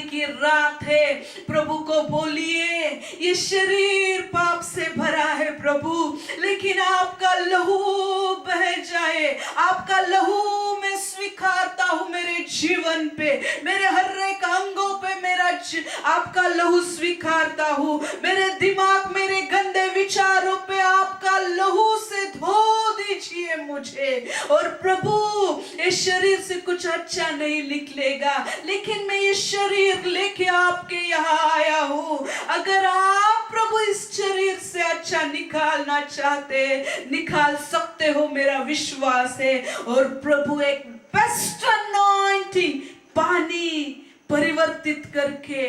की रात है। प्रभु को बोलिए, ये शरीर पाप से भरा है प्रभु, लेकिन आपका लहू बह जाए। आपका लहू मैं स्वीकारता हूँ मेरे जीवन पे, मेरे हर एक अंगों पे आपका लहू स्वीकारता हूँ। मेरे दिमाग, मेरे गंदे विचारों पे आपका लहू से धो दीजिए मुझे। और प्रभु, इस शरीर से कुछ अच्छा नहीं निकलेगा, लेकिन मैं ये शरीर लेके आपके यहाँ आया हूँ। अगर आप प्रभु इस शरीर से अच्छा निकालना चाहते, निकाल सकते हो, मेरा विश्वास है। और प्रभु एक बेस्ट अनॉइंटिंग पानी परिवर्तित करके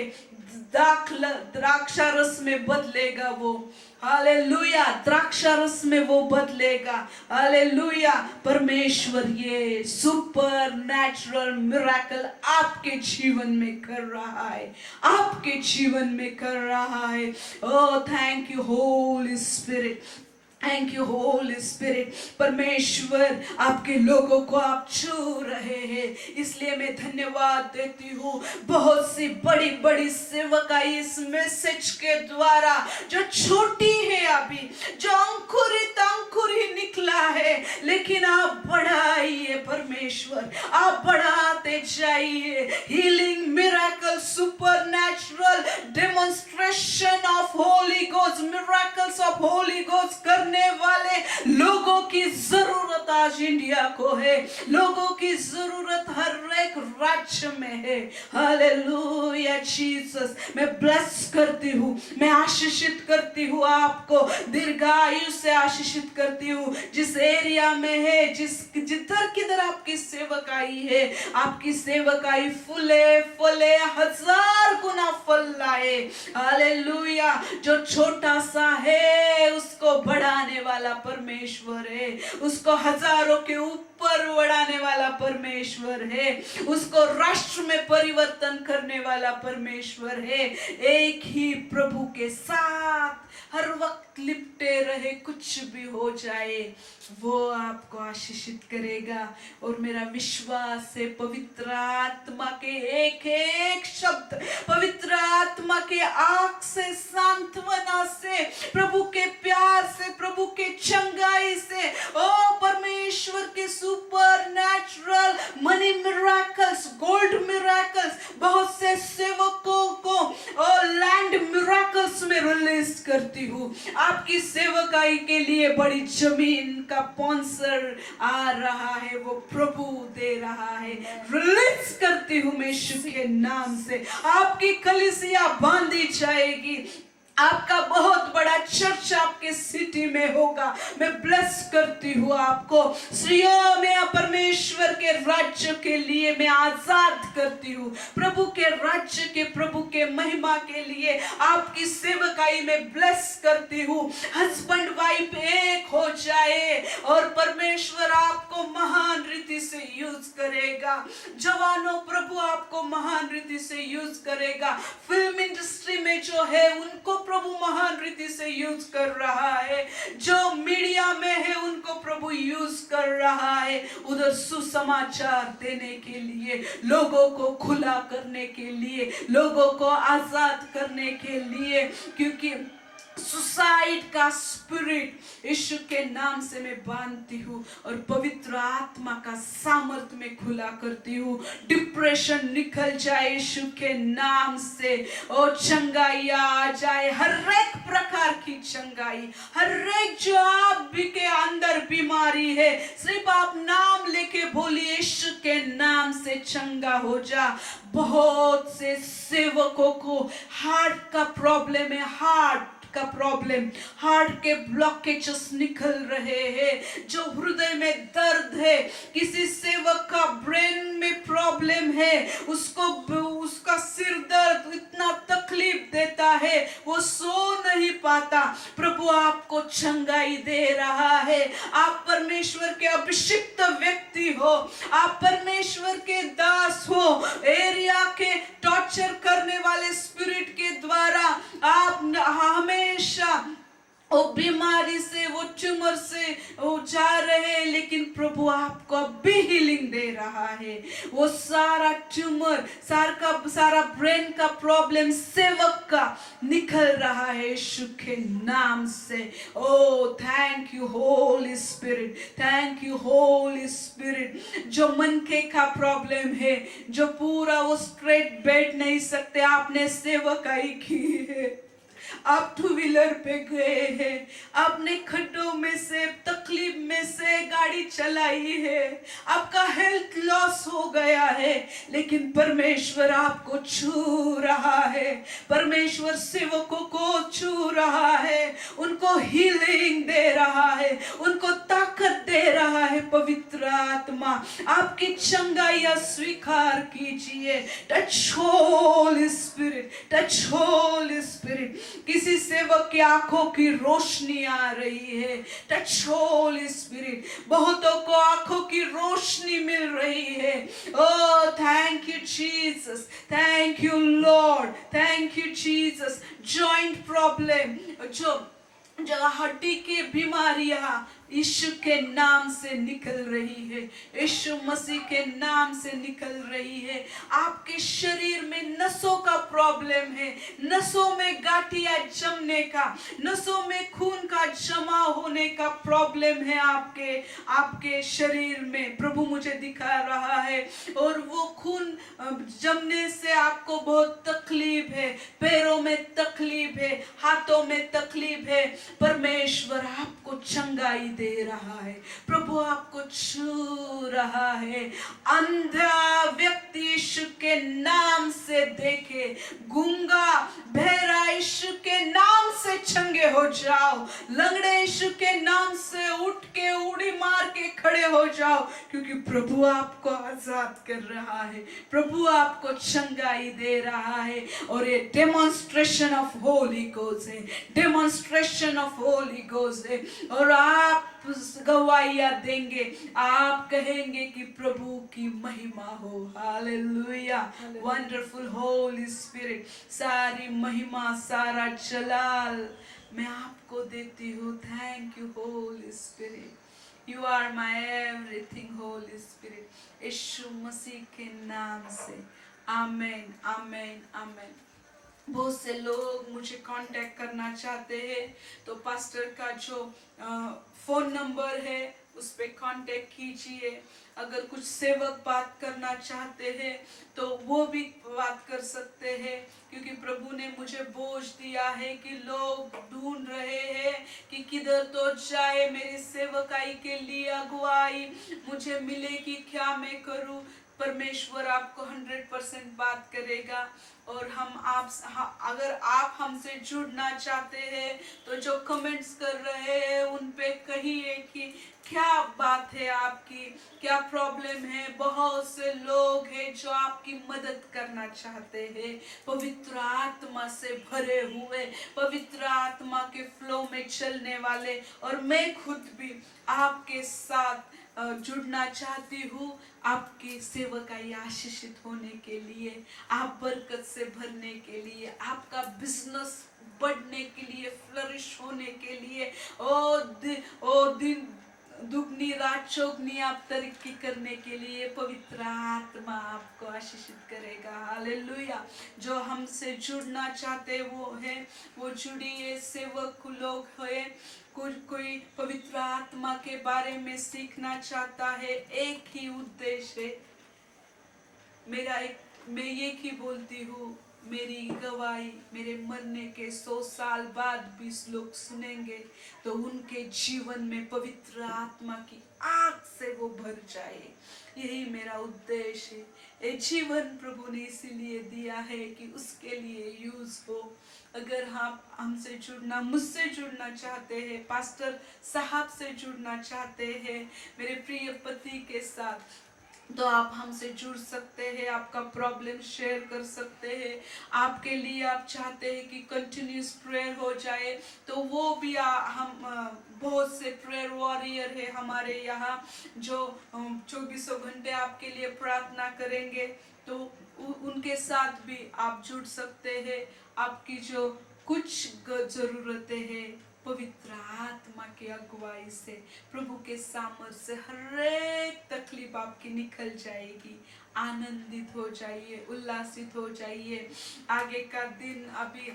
द्राक्षारस में बदलेगा वो। हालेलुया, द्राक्षारस में वो बदलेगा। हालेलुया, परमेश्वर ये सुपर नेचुरल मिरेकल आपके जीवन में कर रहा है, आपके जीवन में कर रहा है। Oh thank you Holy Spirit, thank you Holy spirit. परमेश्वर आपके लोगों को आप छू रहे हैं, इसलिए मैं धन्यवाद देती हूँ। बहुत सी बड़ी बड़ी सेवकाई इस मैसेज के द्वारा जो छोटी है, अभी जो अंकुरित निकला है, लेकिन आप बढ़ाइए परमेश्वर, आप बढ़ाते जाइए। Healing, miracle, super natural demonstration of Holi ghost, miracles of Holi ghost करने वाले लोगों की जरूरत आज इंडिया को है। लोगों की जरूरत हर एक राज्य में है। हालेलुया जीसस, मैं ब्लेस करती हूँ, मैं आशीषित करती हूँ, आपको दीर्घायु से आशीषित करती हूँ। जिस एरिया में है, जिधर किधर आपकी सेवकाई है, आपकी सेवकाई फूले फले 1000 गुना फल लाए। हालेलुया, जो छोटा सा है उसको बढ़ाने वाला परमेश्वर है, उसको हजारों के ऊपर बढ़ाने वाला परमेश्वर है, उसको राष्ट्र में परिवर्तन करने वाला परमेश्वर है। एक ही प्रभु के साथ हर वक्त लिपटे रहे, कुछ भी हो जाए वो आपको आशीषित करेगा। और मेरा विश्वास है पवित्र आत्मा के एक एक शब्द, पवित्र आत्मा के आँख से, सांत्वना से, प्रभु के प्यार से, प्रभु के चंगाई से, ओ परमेश्वर के super natural money miracles, gold miracles, बहुत से सेवकों को लैंड मिरेकल्स में रिलीज करती हूँ। आपकी सेवकाई के लिए बड़ी जमीन का स्पॉन्सर आ रहा है, वो प्रभु दे रहा है। रिलीज करती हूँ मैं यीशु के नाम से। आपकी कलीसिया बांधी जाएगी, आपका बहुत बड़ा चर्च आपके सिटी में होगा। मैं ब्लेस करती हूँ आपको। स्त्रियों में परमेश्वर के राज्य के लिए मैं आजाद करती हूँ। प्रभु के राज्य के, प्रभु के महिमा के लिए आपकी सेवकाई में ब्लेस करती हूँ। हस्बैंड वाइफ एक हो जाए और परमेश्वर आपको महान रीति से यूज करेगा। जवानों, प्रभु आपको महान रीति से यूज करेगा। फिल्म इंडस्ट्री में जो है उनको प्रभु महान रीति से यूज कर रहा है। जो मीडिया में है उनको प्रभु यूज कर रहा है, उधर सुसमाचार देने के लिए, लोगों को खुला करने के लिए, लोगों को आजाद करने के लिए। क्योंकि सुसाइड का स्पिरिट यीशु के नाम से मैं बांधती हूँ और पवित्र आत्मा का सामर्थ में खुला करती हूँ। डिप्रेशन निकल जाए यीशु के नाम से, और चंगाई आ जाए, हर एक प्रकार की चंगाई, हर एक जो आप भी के अंदर बीमारी है, सिर्फ आप नाम लेके बोलिए, यीशु के नाम से चंगा हो जा। बहुत से सेवकों को हार्ट का प्रॉब्लम है, हार्ट का प्रॉब्लम, हार्ट के ब्लॉकेजेस निकल रहे हैं। जो हृदय में दर्द है, किसी सेवक का ब्रेन में प्रॉब्लम है, उसको उसका सिर दर्द इतना तकलीफ देता है, वो सो नहीं पाता, प्रभु आपको चंगाई दे रहा है। आप परमेश्वर के अभिषिक्त व्यक्ति हो, आप परमेश्वर के दास हो। एरिया के टॉर्चर करने वाले स्पिरिट के द्वारा आप हमेशा वो बीमारी से, वो ट्यूमर से वो जा रहे हैं, लेकिन प्रभु आपको अभी हीलिंग दे रहा है। वो सारा ट्यूमर, सारा ब्रेन का प्रॉब्लम सेवक का निकल रहा है यीशु के नाम से। Oh thank you Holy Spirit, thank you Holy Spirit. जो मनके का प्रॉब्लम है, जो पूरा वो स्ट्रेट बैठ नहीं सकते, आपने सेवकाई की है, आप टू व्हीलर पे गए हैं, आपने खड्डों में से, तकलीफ में से गाड़ी चलाई है, आपका हेल्थ लॉस हो गया है, लेकिन परमेश्वर आपको छू रहा है, परमेश्वर सेवकों को छू रहा है, उनको हीलिंग दे रहा है, उनको ताकत दे रहा है। पवित्र आत्मा आपकी चंगाइयां स्वीकार कीजिए। Touch Holi spirit, touch Holi spirit. किसी सेवक की आंखों की रोशनी आ रही है, टच होली स्पिरिट। बहुतों को आंखों की रोशनी मिल रही है। Oh thank you Jesus, thank you Lord, thank you Jesus. Joint problem, जो हड्डी की बीमारियां यीशु के नाम से निकल रही है, यीशु मसीह के नाम से निकल रही है। आपके शरीर में नसों का प्रॉब्लम है, नसों में गांठियां जमने का, नसों में खून का जमा होने का प्रॉब्लम है आपके शरीर में, प्रभु मुझे दिखा रहा है। और वो खून जमने से आपको बहुत तकलीफ है, पैरों में तकलीफ है, हाथों में तकलीफ है। परमेश्वर आपको चंगाई दे रहा है, प्रभु आपको छू रहा है। अंधा व्यक्ति यीशु के नाम से देखे, गूंगा बहरा यीशु के नाम से चंगे हो जाओ, लंगड़े यीशु के नाम से उठ के उड़ी मार के खड़े हो जाओ, क्योंकि प्रभु आपको आजाद कर रहा है, प्रभु आपको चंगाई दे रहा है। और ये डेमोन्स्ट्रेशन ऑफ होली गोस्ट है, डेमोन्स्ट्रेशन ऑफ होली गोस्ट है। और आप गवाहियां देंगे, आप कहेंगे कि प्रभु की महिमा हो। Hallelujah, wonderful Holy Spirit. सारी महिमा, सारा जलाल मैं आपको देती हूँ। Thank you Holy Spirit, you are my everything Holy Spirit. यीशु मसीह के नाम से आमेन, आमेन, आमेन। बहुत से लोग मुझे कांटेक्ट करना चाहते हैं, तो पास्टर का जो फोन नंबर है उस पे कांटेक्ट कीजिए। अगर कुछ सेवक बात करना चाहते हैं तो वो भी बात कर सकते हैं, क्योंकि प्रभु ने मुझे बोझ दिया है कि लोग ढूंढ रहे हैं कि किधर तो जाए, मेरी सेवकाई के लिए अगुवाई मुझे मिले कि क्या मैं करूं। परमेश्वर आपको 100% बात करेगा। और अगर आप हमसे जुड़ना चाहते हैं तो जो कमेंट्स कर रहे हैं उन पे कहिए कि क्या बात है, आपकी क्या प्रॉब्लम है। बहुत से लोग हैं जो आपकी मदद करना चाहते हैं, पवित्र आत्मा से भरे हुए, पवित्र आत्मा के फ्लो में चलने वाले। और मैं खुद भी आपके साथ जुड़ना चाहती हूँ, आपकी सेवकाई आशीषित होने के लिए, आप बरकत से भरने के लिए, आपका बिजनेस बढ़ने के लिए, फ्लरिश होने के लिए, ओ दिन दुगनी रात चौगनी आप तरक्की करने के लिए पवित्र आत्मा आपको आशीषित करेगा। हालेलुया। जो हमसे जुड़ना चाहते वो जुड़िए। सेवक लोग है, कोई पवित्र आत्मा के बारे में सीखना चाहता है, एक ही उद्देश्य है। मैं एक ही बोलती हूँ, मेरी गवाही मेरे मरने के 100 साल बाद भी लोग सुनेंगे तो उनके जीवन में पवित्र आत्मा की आग से वो भर जाए। यही मेरा उद्देश्य है। ये जीवन प्रभु ने इसीलिए दिया है कि उसके लिए यूज हो। अगर आप हमसे जुड़ना, मुझसे जुड़ना चाहते हैं, पास्टर साहब से जुड़ना चाहते हैं, मेरे प्रिय पति के साथ, तो आप हमसे जुड़ सकते हैं, आपका प्रॉब्लम शेयर कर सकते हैं। आपके लिए आप चाहते हैं कि कंटिन्यूस प्रेयर हो जाए तो वो भी हम बहुत से प्रेयर वॉरियर है हमारे यहाँ जो 24 घंटे आपके लिए प्रार्थना करेंगे। तो उनके साथ भी आप जुड़ सकते हैं। आपकी जो कुछ जरूरतें हैं, पवित्र आत्मा की अगुवाई से, प्रभु के सामर्थ्य से हर एक तकलीफ आपकी निकल जाएगी। आनंदित हो जाइए, उल्लासित हो जाइए। आगे का दिन, अभी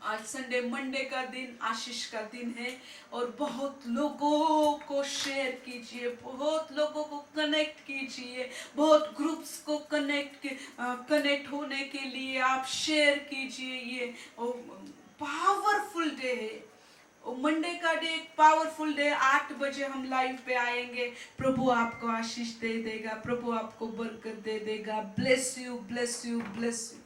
आज संडे, मंडे का दिन आशीष का दिन है और बहुत लोगों को शेयर कीजिए, बहुत लोगों को कनेक्ट कीजिए, बहुत ग्रुप्स को कनेक्ट होने के लिए आप शेयर कीजिए। ये पावरफुल डे है, मंडे का डे एक पावरफुल डे। 8 बजे हम लाइव पे आएंगे। प्रभु आपको आशीष दे देगा, प्रभु आपको बरकत दे देगा। Bless you, bless you, bless you.